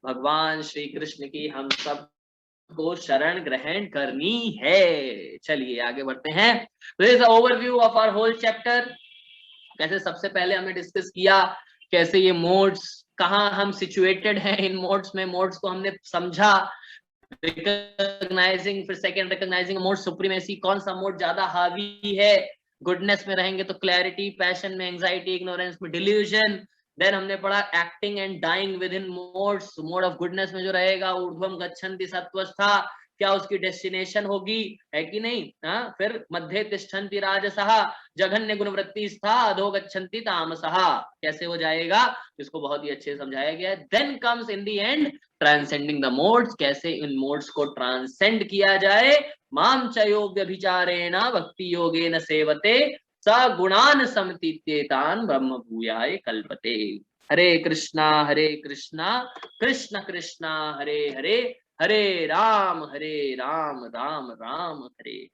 भगवान श्री कृष्ण की हम सब को शरण ग्रहण करनी है। चलिए आगे बढ़ते हैं। तो this is overview of our whole chapter. कैसे सबसे पहले हमने डिस्कस किया कैसे ये मोड्स, कहाँ हम सिचुएटेड हैं इन मोड्स में, मोड्स को हमने समझा, रिकॉग्नाइजिंग, फिर सेकंड रिकॉग्नाइजिंग मोड सुप्रीमेसी, कौन सा मोड ज्यादा हावी है। गुडनेस में रहेंगे तो क्लैरिटी, पैशन में एंजाइटी, इग्नोरेंस में डिल्यूजन। देन हमने पढ़ा acting and dying within modes. Mode of goodness में जो रहेगा ऊर्ध्वम गच्छन्ति सत्वस्था, क्या उसकी डेस्टिनेशन होगी, है कि नहीं? हाँ, फिर मध्य तिष्ठन्ति राजसः, जघन्य गुणवृत्ति स्था अधो गच्छन्ति तामसः, कैसे हो जाएगा, इसको बहुत ही अच्छे से समझाया गया है। Then comes in the end transcending the modes, कैसे इन मोड्स को ट्रांसेंड किया जाए। माम च योग्यभिचारेण भक्ति योगेन सेवते स गुणान समतीत्येतान ब्रह्म भूयाय कल्पते। हरे कृष्णा कृष्ण कृष्णा हरे हरे, हरे राम राम राम हरे।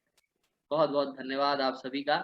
बहुत बहुत धन्यवाद आप सभी का।